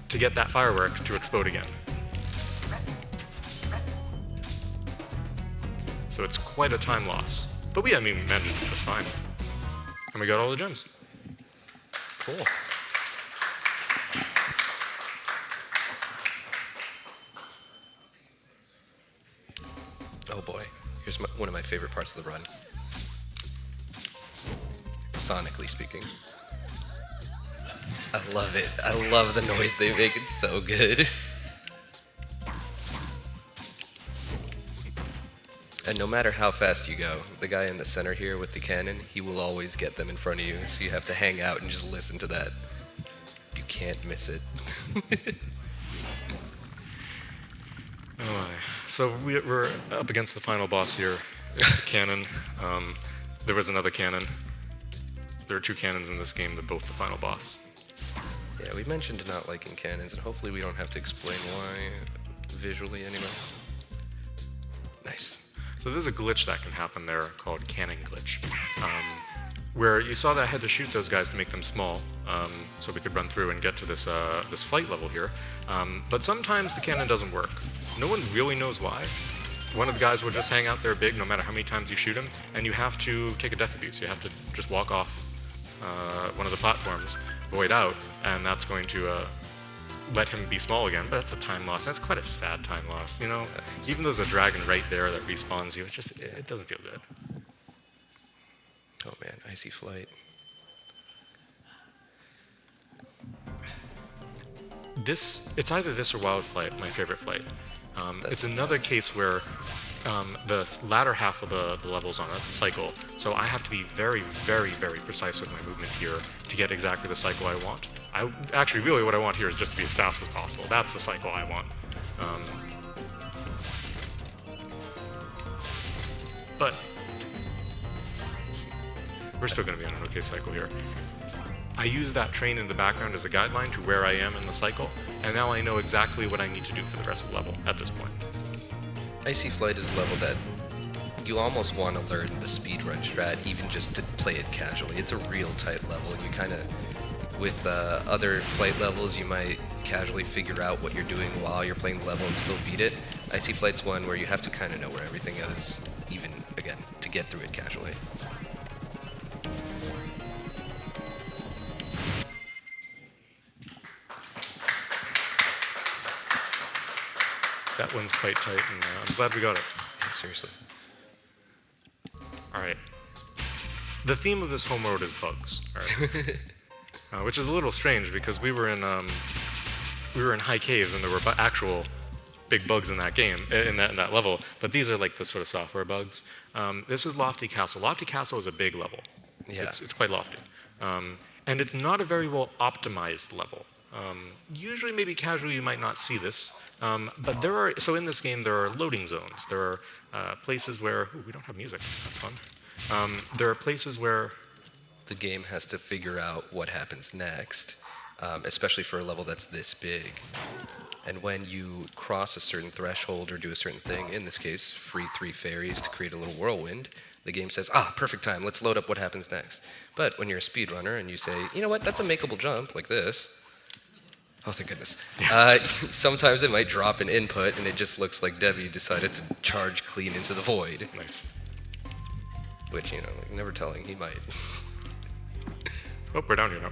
S3: to get that firework to explode again. So it's quite a time loss. But we managed it just fine. And we got all the gems.
S4: Cool. Oh boy, here's one of my favorite parts of the run. Sonically speaking. I love it. I love the noise they make. It's so good. And no matter how fast you go, the guy in the center here with the cannon, he will always get them in front of you, so you have to hang out and just listen to that. You can't miss it.
S3: Oh my. So we're up against the final boss here. It's the cannon. There was another cannon. There are two cannons in this game, they're both the final boss.
S4: Yeah, we mentioned not liking cannons, and hopefully we don't have to explain why visually anymore. Nice.
S3: So there's a glitch that can happen there called cannon glitch, where you saw that I had to shoot those guys to make them small, so we could run through and get to this this flight level here. But sometimes the cannon doesn't work. No one really knows why. One of the guys will just hang out there big no matter how many times you shoot him, and you have to take a death abuse. You have to just walk off one of the platforms, void out, and that's going to let him be small again, but that's a time loss. That's quite a sad time loss, you know? Even though there's a dragon right there that respawns you, it doesn't feel good.
S4: Oh man, icy flight.
S3: It's either this or Wild Flight, my favorite flight. It's another case where the latter half of the level's on a cycle, so I have to be very, very, very precise with my movement here to get exactly the cycle I want. Actually, really what I want here is just to be as fast as possible. That's the cycle I want. But we're still going to be on an okay cycle here. I use that train in the background as a guideline to where I am in the cycle, and now I know exactly what I need to do for the rest of the level at this point.
S4: Icy Flight is a level that you almost want to learn the speedrun strat, even just to play it casually. It's a real tight level, and you kind of, with other flight levels, you might casually figure out what you're doing while you're playing the level and still beat it. Icy Flight's one where you have to kind of know where everything is, even, again, to get through it casually.
S3: That one's quite tight, and I'm glad we got it.
S4: Yeah, seriously.
S3: All right. The theme of this homeworld is bugs, all right? Which is a little strange because we were in high caves and there were actual big bugs in that game, in that level. But these are like the sort of software bugs. This is Lofty Castle. Lofty Castle is a big level.
S4: Yeah.
S3: It's quite lofty, and it's not a very well optimized level. Usually, maybe casually, you might not see this, but so in this game there are loading zones. There are places where we don't have music. That's fun. There are places where
S4: the game has to figure out what happens next, especially for a level that's this big. And when you cross a certain threshold or do a certain thing, in this case, free 3 fairies to create a little whirlwind, the game says, perfect time, let's load up what happens next. But when you're a speedrunner and you say, you know what, that's a makeable jump, like this. Oh, thank goodness. Sometimes it might drop an input and it just looks like Debbie decided to charge clean into the void.
S3: Nice.
S4: Which, like never telling, he might.
S3: Oh, we're down here now.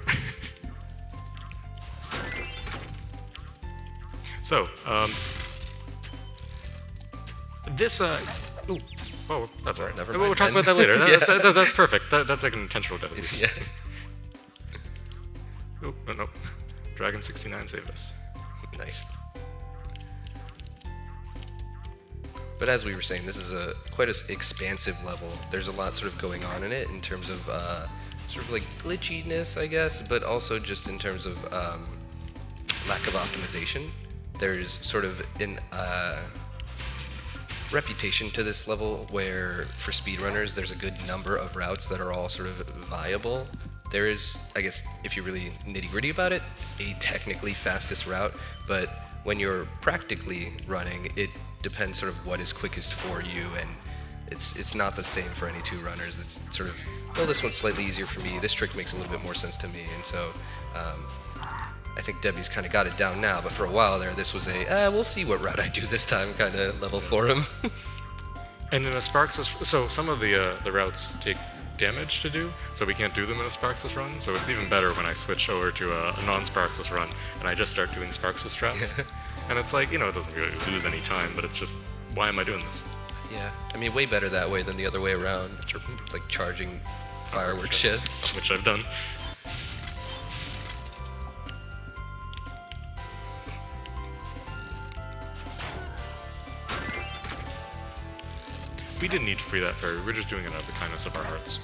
S3: So, this, ooh, oh, that's all right.
S4: Never
S3: We'll
S4: mind
S3: talk
S4: then.
S3: about that later.
S4: Yeah.
S3: That's perfect. That's like an intentional death abuse.
S4: Yeah.
S3: Oh, no. Dragon 69 saved us.
S4: Nice. But as we were saying, this is quite an expansive level. There's a lot sort of going on in it in terms of sort of like glitchiness, I guess, but also just in terms of lack of optimization. There's sort of reputation to this level where, for speedrunners, there's a good number of routes that are all sort of viable. There is, I guess, if you're really nitty-gritty about it, a technically fastest route, but when you're practically running, it depends sort of what is quickest for you, and it's not the same for any two runners. It's sort of, well, this one's slightly easier for me, this trick makes a little bit more sense to me, and so I think Debbie's kind of got it down now, but for a while there, this was a, we'll see what route I do this time kind of level for him.
S3: And in a Sparxless, so some of the routes take damage to do, so we can't do them in a Sparxless run, so it's even better when I switch over to a non-Sparxless run, and I just start doing Sparxless strats. And it's like, you know, it doesn't really lose any time, but it's just, why am I doing this?
S4: Yeah, I mean, way better that way than the other way around, like charging firework shits.
S3: Which I've done. We didn't need to free that fairy, we're just doing it out of the kindness of our hearts.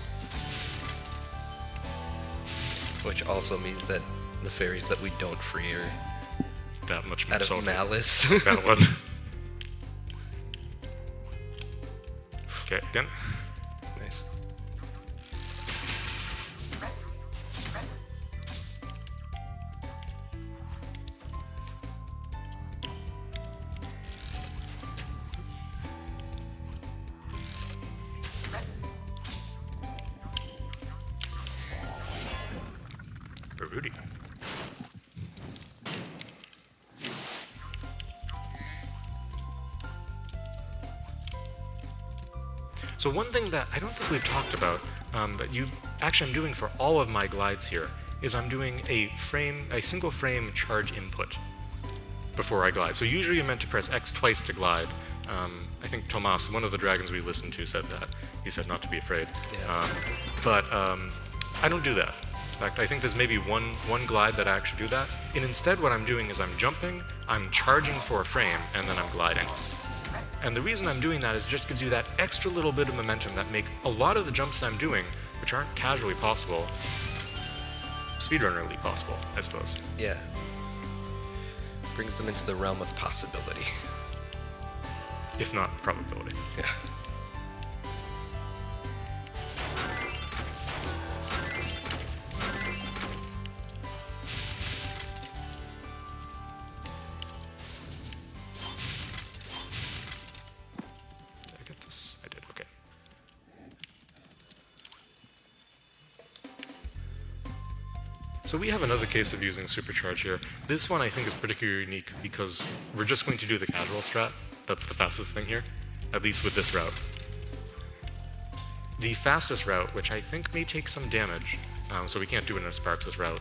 S4: Which also means that the fairies that we don't free are
S3: that much more
S4: out of
S3: salty.
S4: malice.
S3: That one. Okay, again.
S4: Nice.
S3: Rudy. So one thing that I don't think we've talked about, but I'm doing for all of my glides here, is I'm doing a single frame charge input before I glide. So usually you're meant to press X twice to glide. I think Tomas, one of the dragons we listened to, said that. He said not to be afraid.
S4: Yeah.
S3: But I don't do that. In fact, I think there's maybe one glide that I actually do that. And instead what I'm doing is I'm jumping, I'm charging for a frame, and then I'm gliding. And the reason I'm doing that is it just gives you that extra little bit of momentum that make a lot of the jumps I'm doing, which aren't casually possible, speedrunnerly possible, I suppose.
S4: Yeah. Brings them into the realm of possibility.
S3: If not probability.
S4: Yeah.
S3: Did I get this? I did, okay. So we have another case of using supercharge here. This one I think is particularly unique because we're just going to do the casual strat. That's the fastest thing here, at least with this route. The fastest route, which I think may take some damage, so we can't do it in a Sparxless route,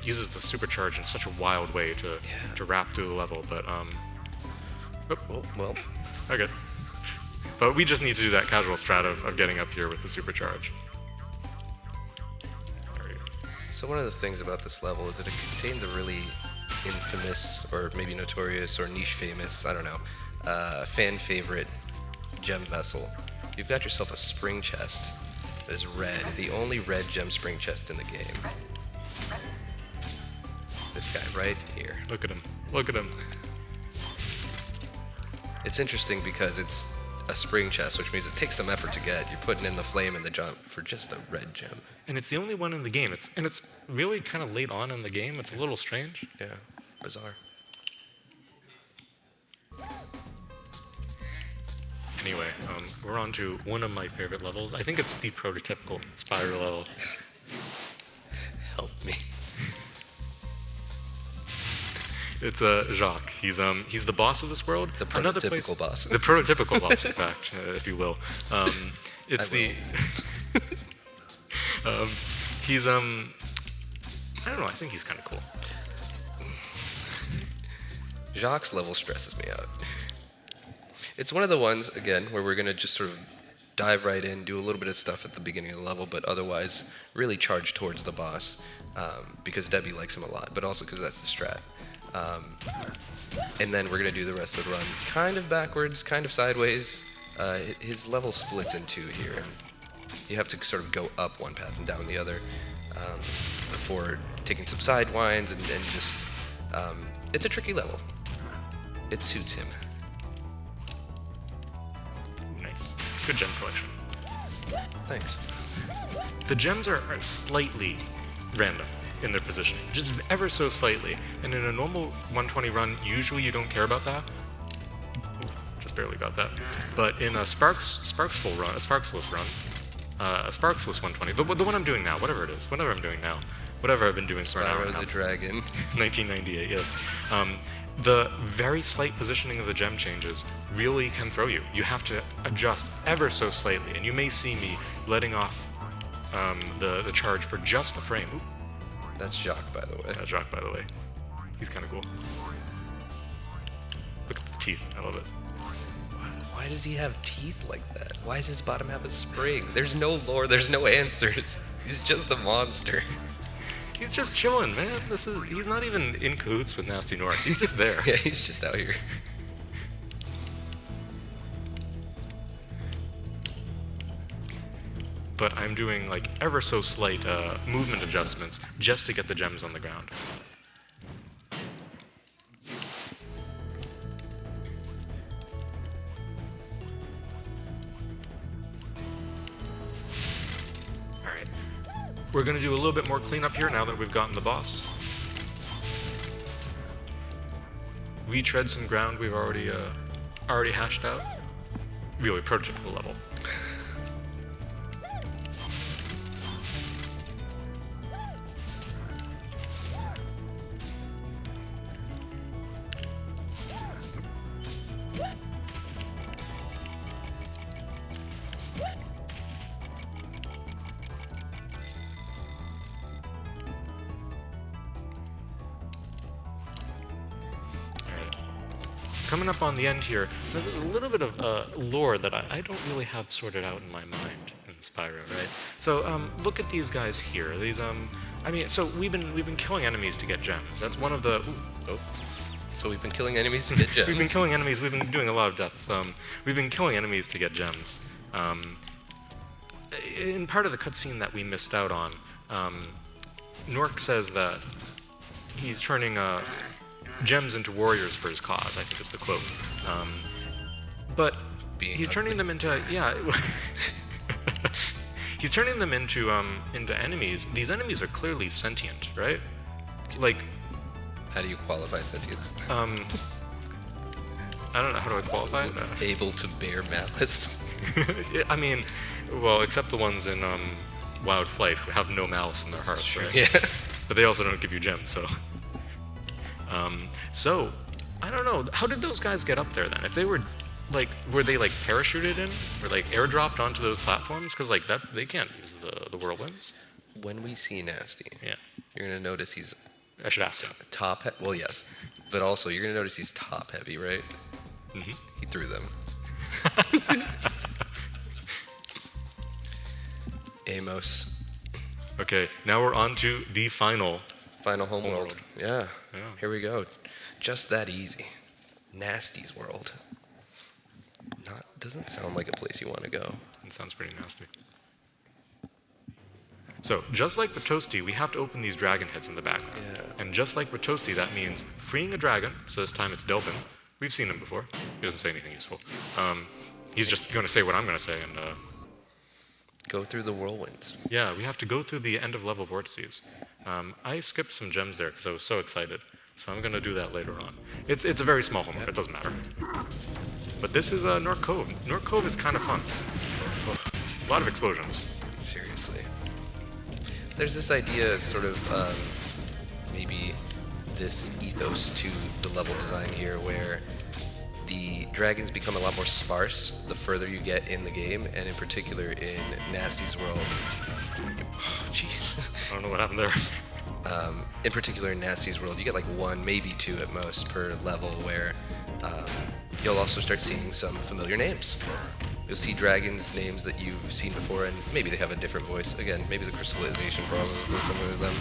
S3: uses the supercharge in such a wild way to wrap through the level, but
S4: Well,
S3: okay. But we just need to do that casual strat of getting up here with the supercharge. There we go.
S4: so one of the things about this level is that it contains a really infamous, or maybe notorious, or niche famous, I don't know, fan favorite gem vessel. You've got yourself a spring chest that is red, the only red gem spring chest in the game. This guy right here.
S3: Look at him. Look at him.
S4: It's interesting because it's a spring chest, which means it takes some effort to get. You're putting in the flame and the jump for just a red gem.
S3: And it's the only one in the game. It's really kind of late on in the game. It's a little strange.
S4: Yeah, bizarre.
S3: Anyway, we're on to one of my favorite levels. I think it's the prototypical Spyro level.
S4: Help me.
S3: It's Jacques. He's the boss of this world.
S4: The
S3: Another
S4: prototypical boss.
S3: The prototypical boss, in fact, if you will. It's he's I don't know. I think he's kind of cool.
S4: Jacques' level stresses me out. It's one of the ones, again, where we're going to just sort of dive right in, do a little bit of stuff at the beginning of the level, but otherwise really charge towards the boss, because Debbie likes him a lot, but also because that's the strat. And then we're going to do the rest of the run kind of backwards, kind of sideways. His level splits in two here, and you have to sort of go up one path and down the other before taking some sidewinds and just... it's a tricky level. It suits him.
S3: Nice. Good gem collection.
S4: Thanks.
S3: The gems are slightly random in their positioning, just ever so slightly. And in a normal 120 run, usually you don't care about that. Ooh, just barely got that. But in a Sparxless run, a Sparxless 120, the one I'm doing now, whatever it is, whatever I'm doing now, whatever I've been doing for an hour and a
S4: Spyro the
S3: half.
S4: Dragon.
S3: 1998, yes. The very slight positioning of the gem changes really can throw you. You have to adjust ever so slightly, and you may see me letting off the charge for just a frame. Ooh,
S4: That's Jacques, by the way.
S3: that's Jacques, by the way. He's kind of cool. Look at the teeth. I love it.
S4: Why does he have teeth like that? Why does his bottom have a spring? There's no lore, there's no answers. He's just a monster.
S3: He's just chilling, man. He's not even in cahoots with Nasty North. He's just there.
S4: Yeah, he's just out here.
S3: But I'm doing like ever so slight movement adjustments just to get the gems on the ground. Alright. We're gonna do a little bit more cleanup here now that we've gotten the boss. Retread some ground we've already hashed out. Really prototypical level. Coming up on the end here, there's a little bit of lore that I don't really have sorted out in my mind in Spyro, right? So look at these guys here. These I mean, so we've been killing enemies to get gems. That's one of the.
S4: Oh. So we've been killing enemies to get gems.
S3: We've been killing enemies. We've been doing a lot of deaths. We've been killing enemies to get gems. In part of the cutscene that we missed out on, Nork says that he's turning gems into warriors for his cause, I think is the quote. But he's turning them into, yeah. He's turning them into enemies. These enemies are clearly sentient, right? Like,
S4: how do you qualify sentience?
S3: I don't know, how do I qualify it?
S4: Able to bear malice.
S3: I mean, well, except the ones in Wild Flight who have no malice in their hearts,
S4: Sure,
S3: right?
S4: yeah.
S3: But they also don't give you gems, so. So, I don't know. How did those guys get up there then? If they were, like, were they like parachuted in, or like airdropped onto those platforms? Because like they can't use the whirlwinds.
S4: When we see Nasty,
S3: Yeah,
S4: you're gonna notice he's
S3: I should ask him.
S4: well, yes, but also you're gonna notice he's top heavy, right?
S3: Mm-hmm.
S4: He threw them. Amos.
S3: Okay, now we're on to the final
S4: Homeworld.
S3: Homeworld.
S4: Yeah.
S3: Yeah.
S4: Here we go. Just that easy. Nasty's world. Doesn't sound like a place you want to go.
S3: It sounds pretty nasty. So, just like with Toasty, we have to open these dragon heads in the background.
S4: Yeah.
S3: And just like with Toasty, that means freeing a dragon, so this time it's Delbin. We've seen him before. He doesn't say anything useful. He's just going to say what I'm going to say, and
S4: Go through the whirlwinds.
S3: yeah, we have to go through the end of level vortices. I skipped some gems there because I was so excited, so I'm going to do that later on. It's a very small homework, it doesn't matter. But this is Nork Cove. Nork Cove is kind of fun. A lot of explosions.
S4: Seriously. There's this idea, sort of, maybe this ethos to the level design here, where the dragons become a lot more sparse the further you get in the game, and in particular in Nasty's world. Oh, jeez.
S3: I don't know what happened there.
S4: In particular in Nasty's world, you get like one, maybe two at most per level, where you'll also start seeing some familiar names. You'll see dragons' names that you've seen before, and maybe they have a different voice. Again, maybe the crystallization problem with some of them.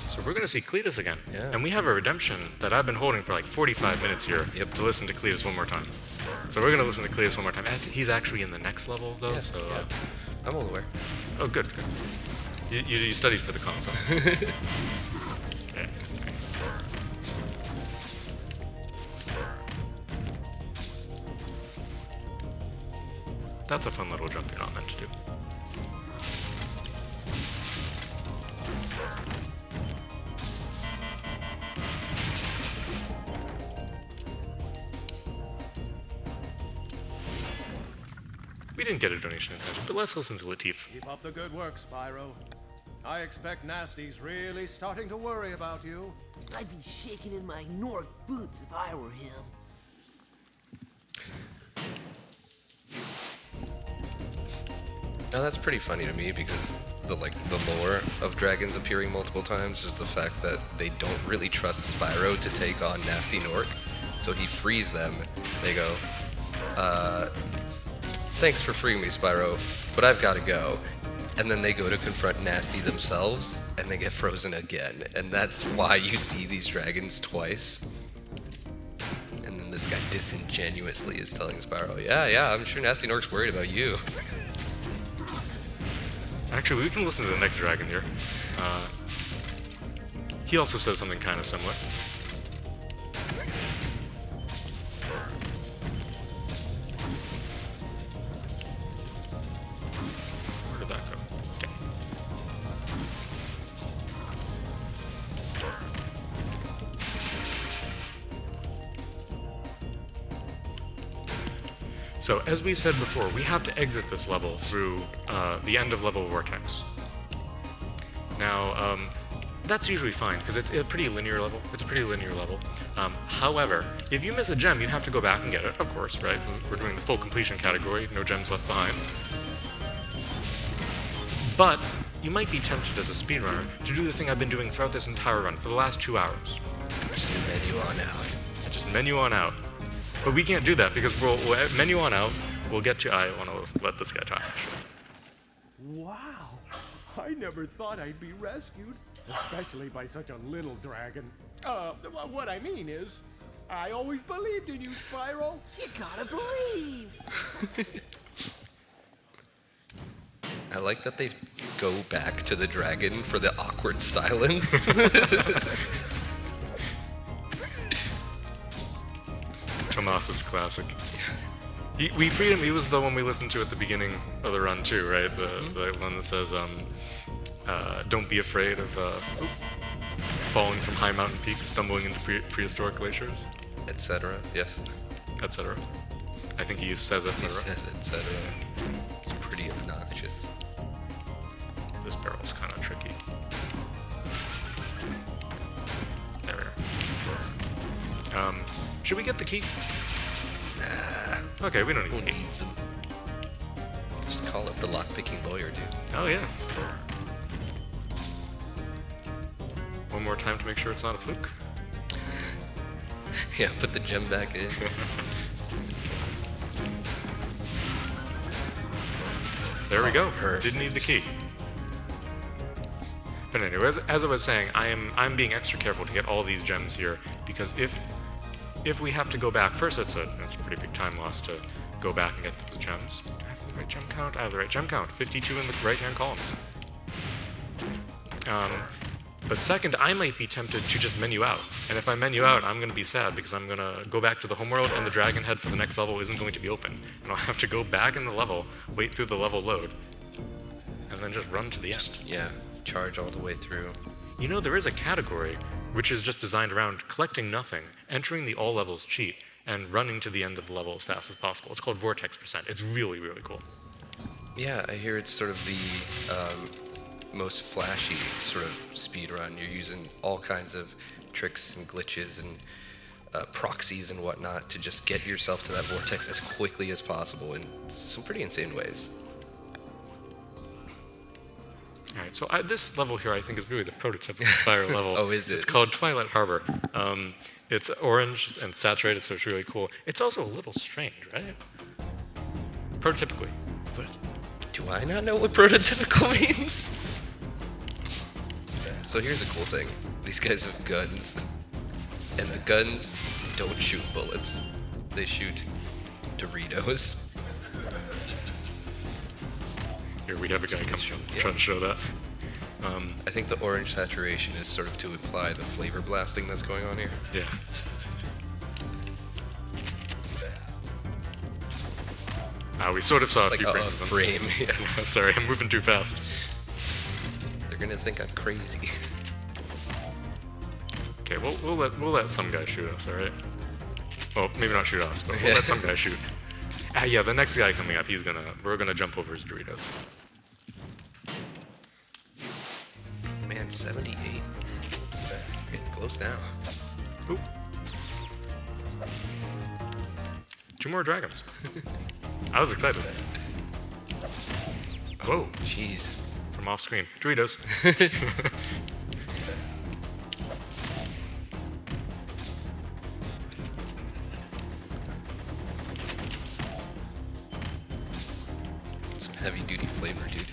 S3: So we're going to see Cletus again.
S4: Yeah.
S3: And we have a redemption that I've been holding for like 45 minutes here to listen to Cletus one more time. So we're going to listen to Cletus one more time. He's actually in the next level, though,
S4: Yeah,
S3: so...
S4: yeah. I'm all aware.
S3: Oh, good. You studied for the comms, huh? Okay. That's a fun little jump you're not meant to do. We didn't get a donation incentive, but let's listen to Latif.
S8: Keep up the good work, Spyro. I expect Nasty's really starting to worry about you.
S6: I'd be shaking in my Nork boots if I were him.
S4: Now that's pretty funny to me because the lore of dragons appearing multiple times is the fact that they don't really trust Spyro to take on Nasty Nork. So he frees them. They go, thanks for freeing me, Spyro, but I've got to go. And then they go to confront Nasty themselves, and they get frozen again. And that's why you see these dragons twice. And then this guy disingenuously is telling Spyro, yeah, I'm sure Nasty Nork's worried about you.
S3: Actually, we can listen to the next dragon here. He also says something kind of similar. Where did that go? Okay. So, as we said before, we have to exit this level through the end of level vortex. Now, that's usually fine, because it's a pretty linear level. However, if you miss a gem, you have to go back and get it, of course, right? We're doing the full completion category, no gems left behind. But you might be tempted as a speedrunner to do the thing I've been doing throughout this entire run for the last 2 hours.
S4: Just menu on out.
S3: Just menu on out. But we can't do that because we'll menu on out. We'll get to. I want to let this guy talk. Actually.
S8: Wow. I never thought I'd be rescued, especially by such a little dragon. What I mean is, I always believed in you, Spyro.
S6: You gotta believe.
S4: I like that they go back to the dragon for the awkward silence.
S3: Tomas's classic. We freed him. He was the one we listened to at the beginning of the run too, right? The one that says, "Don't be afraid of falling from high mountain peaks, stumbling into prehistoric glaciers,
S4: etc." Yes.
S3: Etc. I think he says etc.
S4: He says etc. It's pretty obnoxious.
S3: This barrel's kind of tricky. There we are. Should we get the key? Nah. Okay, we don't need the key.
S4: Need some. Just call up the lockpicking lawyer, dude.
S3: Oh yeah. One more time to make sure it's not a fluke.
S4: Yeah, put the gem back in.
S3: There we go.
S4: Perfect.
S3: Didn't need the key. But anyway, as I was saying, I'm being extra careful to get all these gems here because if we have to go back first, it's a pretty big time loss to go back and get those gems. Do I have the right gem count? I have the right gem count. 52 in the right-hand columns. But second, I might be tempted to just menu out. And if I menu out, I'm going to be sad because I'm going to go back to the homeworld and the dragon head for the next level isn't going to be open. And I'll have to go back in the level, wait through the level load, and then just run to the end.
S4: Yeah, charge all the way through.
S3: You know, there is a category which is just designed around collecting nothing, entering the all levels cheat, and running to the end of the level as fast as possible. It's called Vortex %. It's really, really cool.
S4: Yeah, I hear it's sort of the most flashy sort of speed run. You're using all kinds of tricks and glitches and proxies and whatnot to just get yourself to that vortex as quickly as possible in some pretty insane ways.
S3: Alright, so this level here I think is really the prototypical Spyro level.
S4: Oh, is it?
S3: It's called Twilight Harbor. It's orange and saturated, so it's really cool. It's also a little strange, right? Prototypically.
S4: But do I not know what prototypical means? So here's a cool thing. These guys have guns, and the guns don't shoot bullets. They shoot Doritos.
S3: Here we have a guy trying to show that.
S4: I think the orange saturation is sort of to imply the flavor blasting that's going on here.
S3: Yeah. We sort of saw a
S4: Like
S3: few
S4: a
S3: frames of them.
S4: frame. Yeah.
S3: Sorry, I'm moving too fast.
S4: They're gonna think I'm crazy.
S3: Okay, we'll let some guy shoot us, all right? Well, maybe not shoot us, but we'll let some guy shoot. Yeah, the next guy coming up, we're gonna jump over his Doritos.
S4: Man, 78. Getting close now.
S3: Oop. 2 more dragons. I was excited. Whoa,
S4: Jeez.
S3: from off screen. Doritos.
S4: Some heavy duty flavor, dude.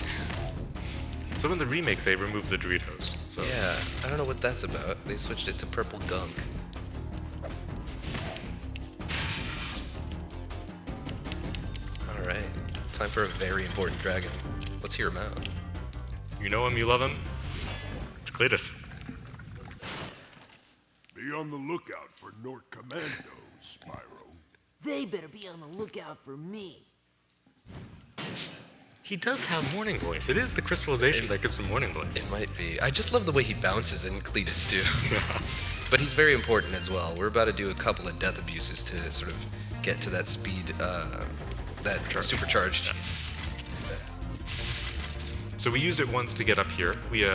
S3: So in the remake, they removed the Doritos. So
S4: Yeah, I don't know what that's about. They switched it to purple gunk. Alright, time for a very important dragon. Let's hear him out.
S3: you know him, you love him. It's Cletus.
S9: Be on the lookout for Nort Commandos, Spyro.
S6: They better be on the lookout for me.
S3: He does have morning voice. It is the crystallization that gives him morning voice.
S4: It might be. I just love the way he bounces in Cletus too. But he's very important as well. We're about to do a couple of death abuses to sort of get to that speed, that supercharged.
S3: So we used it once to get up here. We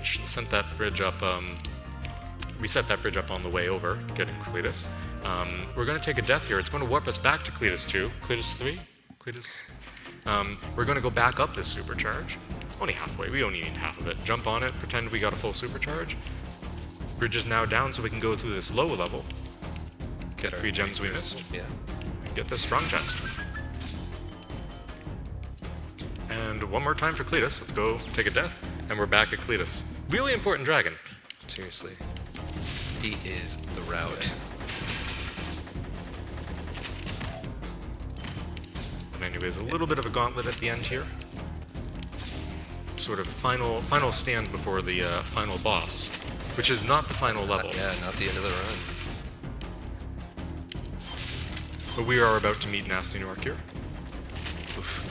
S3: sent that bridge up. We set that bridge up on the way over, getting Cletus. We're going to take a death here. It's going to warp us back to Cletus 2. Cletus 3? Cletus? We're going to go back up this supercharge. Only halfway. We only need half of it. Jump on it, pretend we got a full supercharge. Bridge is now down so we can go through this low level. Get 3 gems we missed.
S4: Yeah.
S3: And get this strong chest. And one more time for Cletus. Let's go take a death. And we're back at Cletus. Really important dragon.
S4: Seriously. He is the route.
S3: Anyways, a little bit of a gauntlet at the end here. Sort of final stand before the final boss, which is not the final level.
S4: Yeah, not the end of the run.
S3: But we are about to meet Nasty Nork here.
S4: Oof.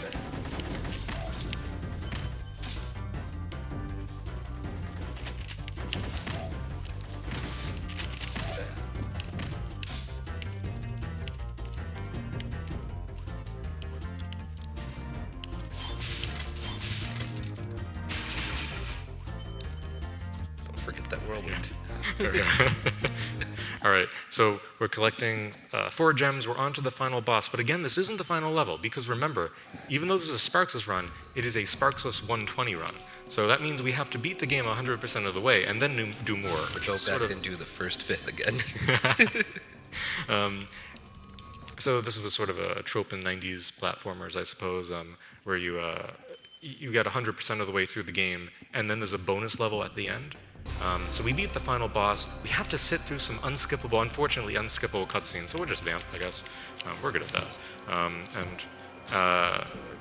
S4: Don't forget that whirlwind.
S3: Alright, so we're collecting 4 gems, we're on to the final boss, but again, this isn't the final level, because remember, even though this is a Sparxless run, it is a Sparxless 120 run. So that means we have to beat the game 100% of the way, and then do more, which
S4: Go
S3: is
S4: back
S3: sort of...
S4: and do the first fifth again.
S3: So this was sort of a trope in 90s platformers, I suppose, where you get 100% of the way through the game, and then there's a bonus level at the end. So we beat the final boss. We have to sit through some unfortunately unskippable cutscenes, so we'll just vamp, I guess. We're good at that.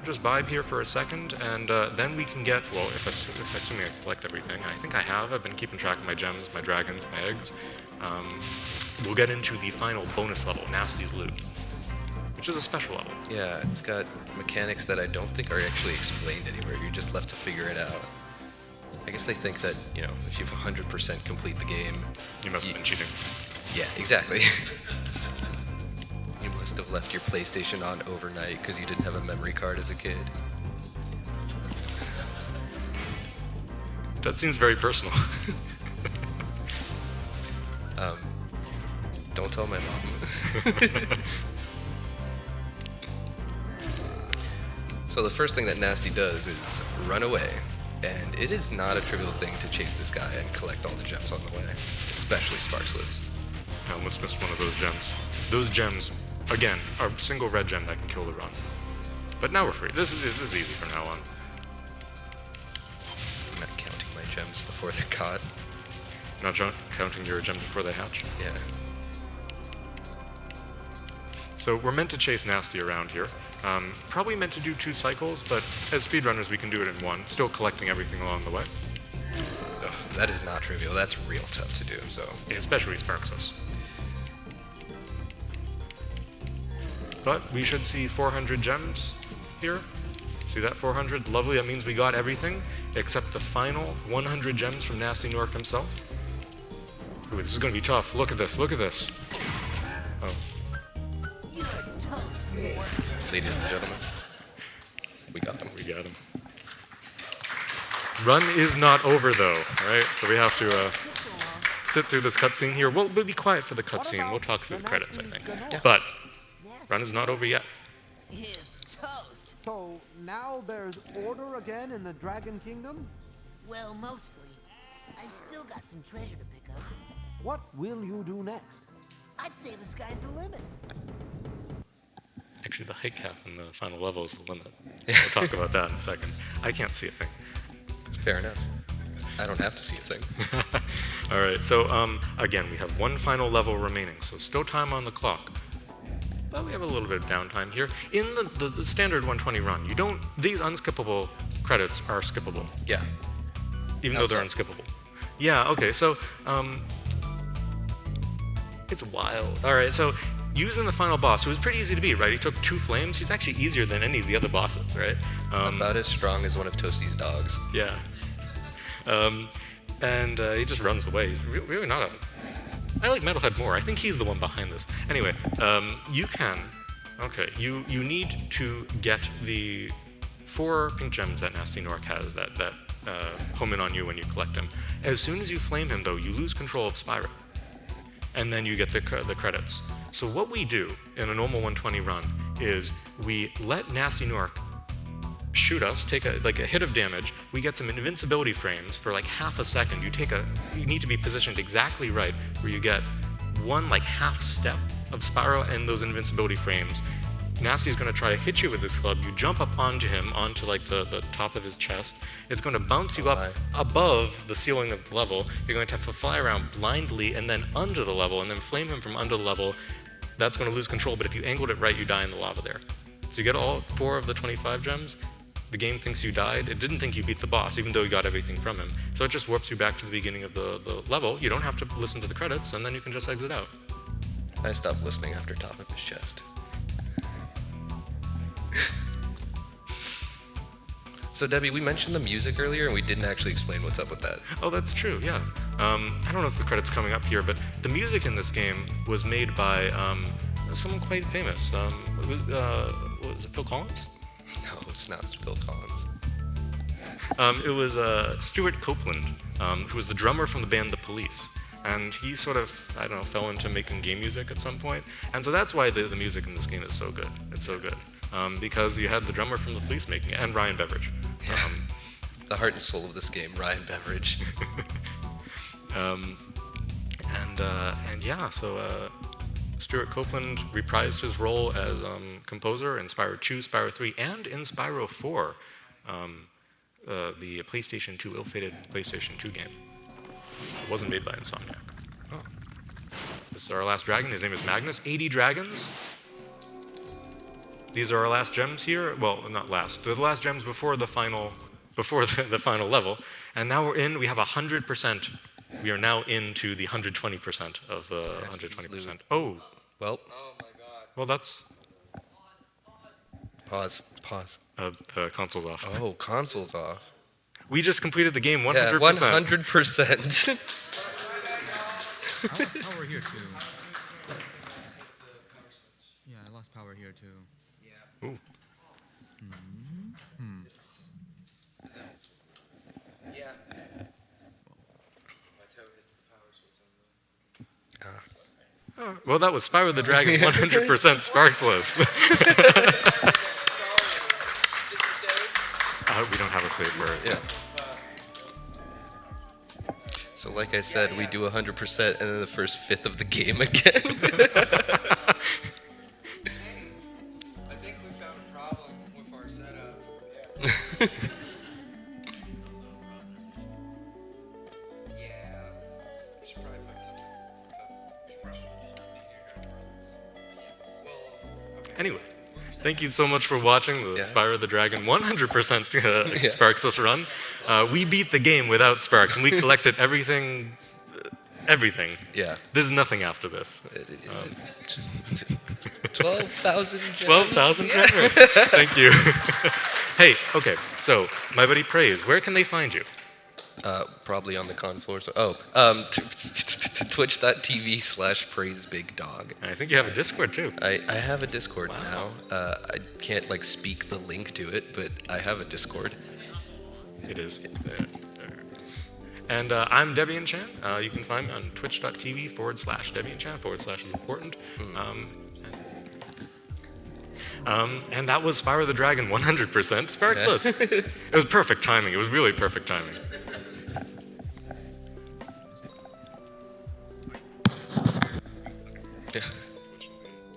S3: Just vibe here for a second, and then we can get, well, assuming I collect everything, I think I have. I've been keeping track of my gems, my dragons, my eggs. We'll get into the final bonus level, Nasty's Loot, which is a special level.
S4: Yeah, it's got mechanics that I don't think are actually explained anywhere. You're just left to figure it out. I guess they think that, you know, if you've 100% complete the game...
S3: You must have been cheating.
S4: Yeah, exactly. You must have left your PlayStation on overnight because you didn't have a memory card as a kid.
S3: That seems very personal.
S4: Don't tell my mom. So the first thing that Nasty does is run away. And it is not a trivial thing to chase this guy and collect all the gems on the way, especially Sparxless.
S3: I almost missed one of those gems. Those gems, again, are a single red gem that can kill the run. But now we're free. This is easy from now on.
S4: I'm not counting my gems before they're caught.
S3: Not counting your gems before they hatch.
S4: Yeah.
S3: So we're meant to chase Nasty around here. Probably meant to do 2 cycles, but as speedrunners we can do it in 1, still collecting everything along the way.
S4: Ugh, that is not trivial. That's real tough to do, so...
S3: Yeah, especially Sparxless. But we should see 400 gems here. See that 400? Lovely, that means we got everything except the final 100 gems from Nasty Nork himself. Ooh, this is gonna be tough. Look at this, look at this. Oh.
S4: Ladies and gentlemen, we got him.
S3: We got him. Run is not over though, alright? So we have to sit through this cutscene here. We'll be quiet for the cutscene. We'll talk through the credits, I think.
S4: Yeah.
S3: But run is not over yet.
S6: His toast.
S10: So now there's order again in the Dragon Kingdom?
S6: Well, mostly. I still got some treasure to pick up.
S10: What will you do next?
S6: I'd say the sky's the limit.
S3: Actually, the height cap in the final level is the limit. We'll talk about that in a second. I can't see a thing.
S4: Fair enough. I don't have to see a thing.
S3: All right, so again, we have one final level remaining, so still time on the clock. But we have a little bit of downtime here. In the standard 120 run, you don't, these unskippable credits are skippable.
S4: Yeah.
S3: Even though they're unskippable. Yeah, okay, so it's wild. All right, so using the final boss, who was pretty easy to beat, right? He took 2 flames. He's actually easier than any of the other bosses, right?
S4: About as strong as one of Toasty's dogs.
S3: Yeah. And he just runs away. He's really not a... I like Metalhead more. I think he's the one behind this. Anyway, you can... Okay, you need to get the 4 pink gems that Nasty Nork has that home in on you when you collect them. As soon as you flame him, though, you lose control of Spyro. And then you get the credits. So what we do in a normal 120 run is we let Nasty Nork shoot us, take a hit of damage. We get some invincibility frames for like half a second. You need to be positioned exactly right where you get one like half step of Spyro and those invincibility frames. Nasty's going to try to hit you with his club. You jump up onto him, onto like the top of his chest. It's going to bounce you up above the ceiling of the level. You're going to have to fly around blindly and then under the level and then flame him from under the level. That's going to lose control, but if you angled it right, you die in the lava there. So you get all 4 of the 25 gems. The game thinks you died. It didn't think you beat the boss, even though you got everything from him. So it just warps you back to the beginning of the level. You don't have to listen to the credits, and then you can just exit out.
S4: I stopped listening after top of his chest. So Debbie, we mentioned the music earlier, and we didn't actually explain what's up with that.
S3: Oh, that's true, yeah. I don't know if the credit's coming up here, but the music in this game was made by someone quite famous. Was it Phil Collins?
S4: No, it's not Phil Collins.
S3: It was Stuart Copeland, who was the drummer from the band The Police. And he sort of, I don't know, fell into making game music at some point. And so that's why the music in this game is so good. It's so good. Because you had the drummer from The Police making it, and Ryan Beveridge.
S4: Yeah. The heart and soul of this game, Ryan Beveridge.
S3: And yeah, so Stuart Copeland reprised his role as composer in Spyro 2, Spyro 3, and in Spyro 4, the PlayStation 2, ill-fated PlayStation 2 game. It wasn't made by Insomniac.
S4: Oh.
S3: This is our last dragon. His name is Magnus. 80 dragons. These are our last gems here. Well, not last. They're the last gems before the final level. And now we have 100%. We are now into the 120% of the 120%. Oh.
S4: Well.
S3: Oh my god. Well, that's...
S4: Pause.
S3: The console's off.
S4: Oh, console's off.
S3: We just completed the game 100%.
S4: Yeah, 100%.
S2: I lost power here too. Yeah, I lost power here too.
S3: Yeah. Ooh.
S4: Yeah.
S3: Oh, well, that was Spyro the Dragon 100% Sparxless. We don't have a save for it.
S4: Yeah. So like I said, we do 100% and then the first fifth of the game again.
S11: I think we found a problem with our setup. Yeah. We should probably put something.
S3: Anyway, thank you so much for watching the Spyro the Dragon 100% Sparxless run. We beat the game without Sparks, and we collected everything. Everything.
S4: Yeah.
S3: There's nothing after this.
S4: 12,000
S3: 12,000 January. Thank you. Hey, okay, so my buddy Praise, where can they find you?
S4: Probably on the con floor. So, twitch.tv/praisebigdog.
S3: I think you have a Discord too.
S4: I have a Discord now. I can't like speak the link to it, but I have a Discord.
S3: It is. And I'm debianchan. You can find me on twitch.tv/debianchan/ is important. And that was Spyro the Dragon 100% Sparxless. It was perfect timing. It was really perfect timing.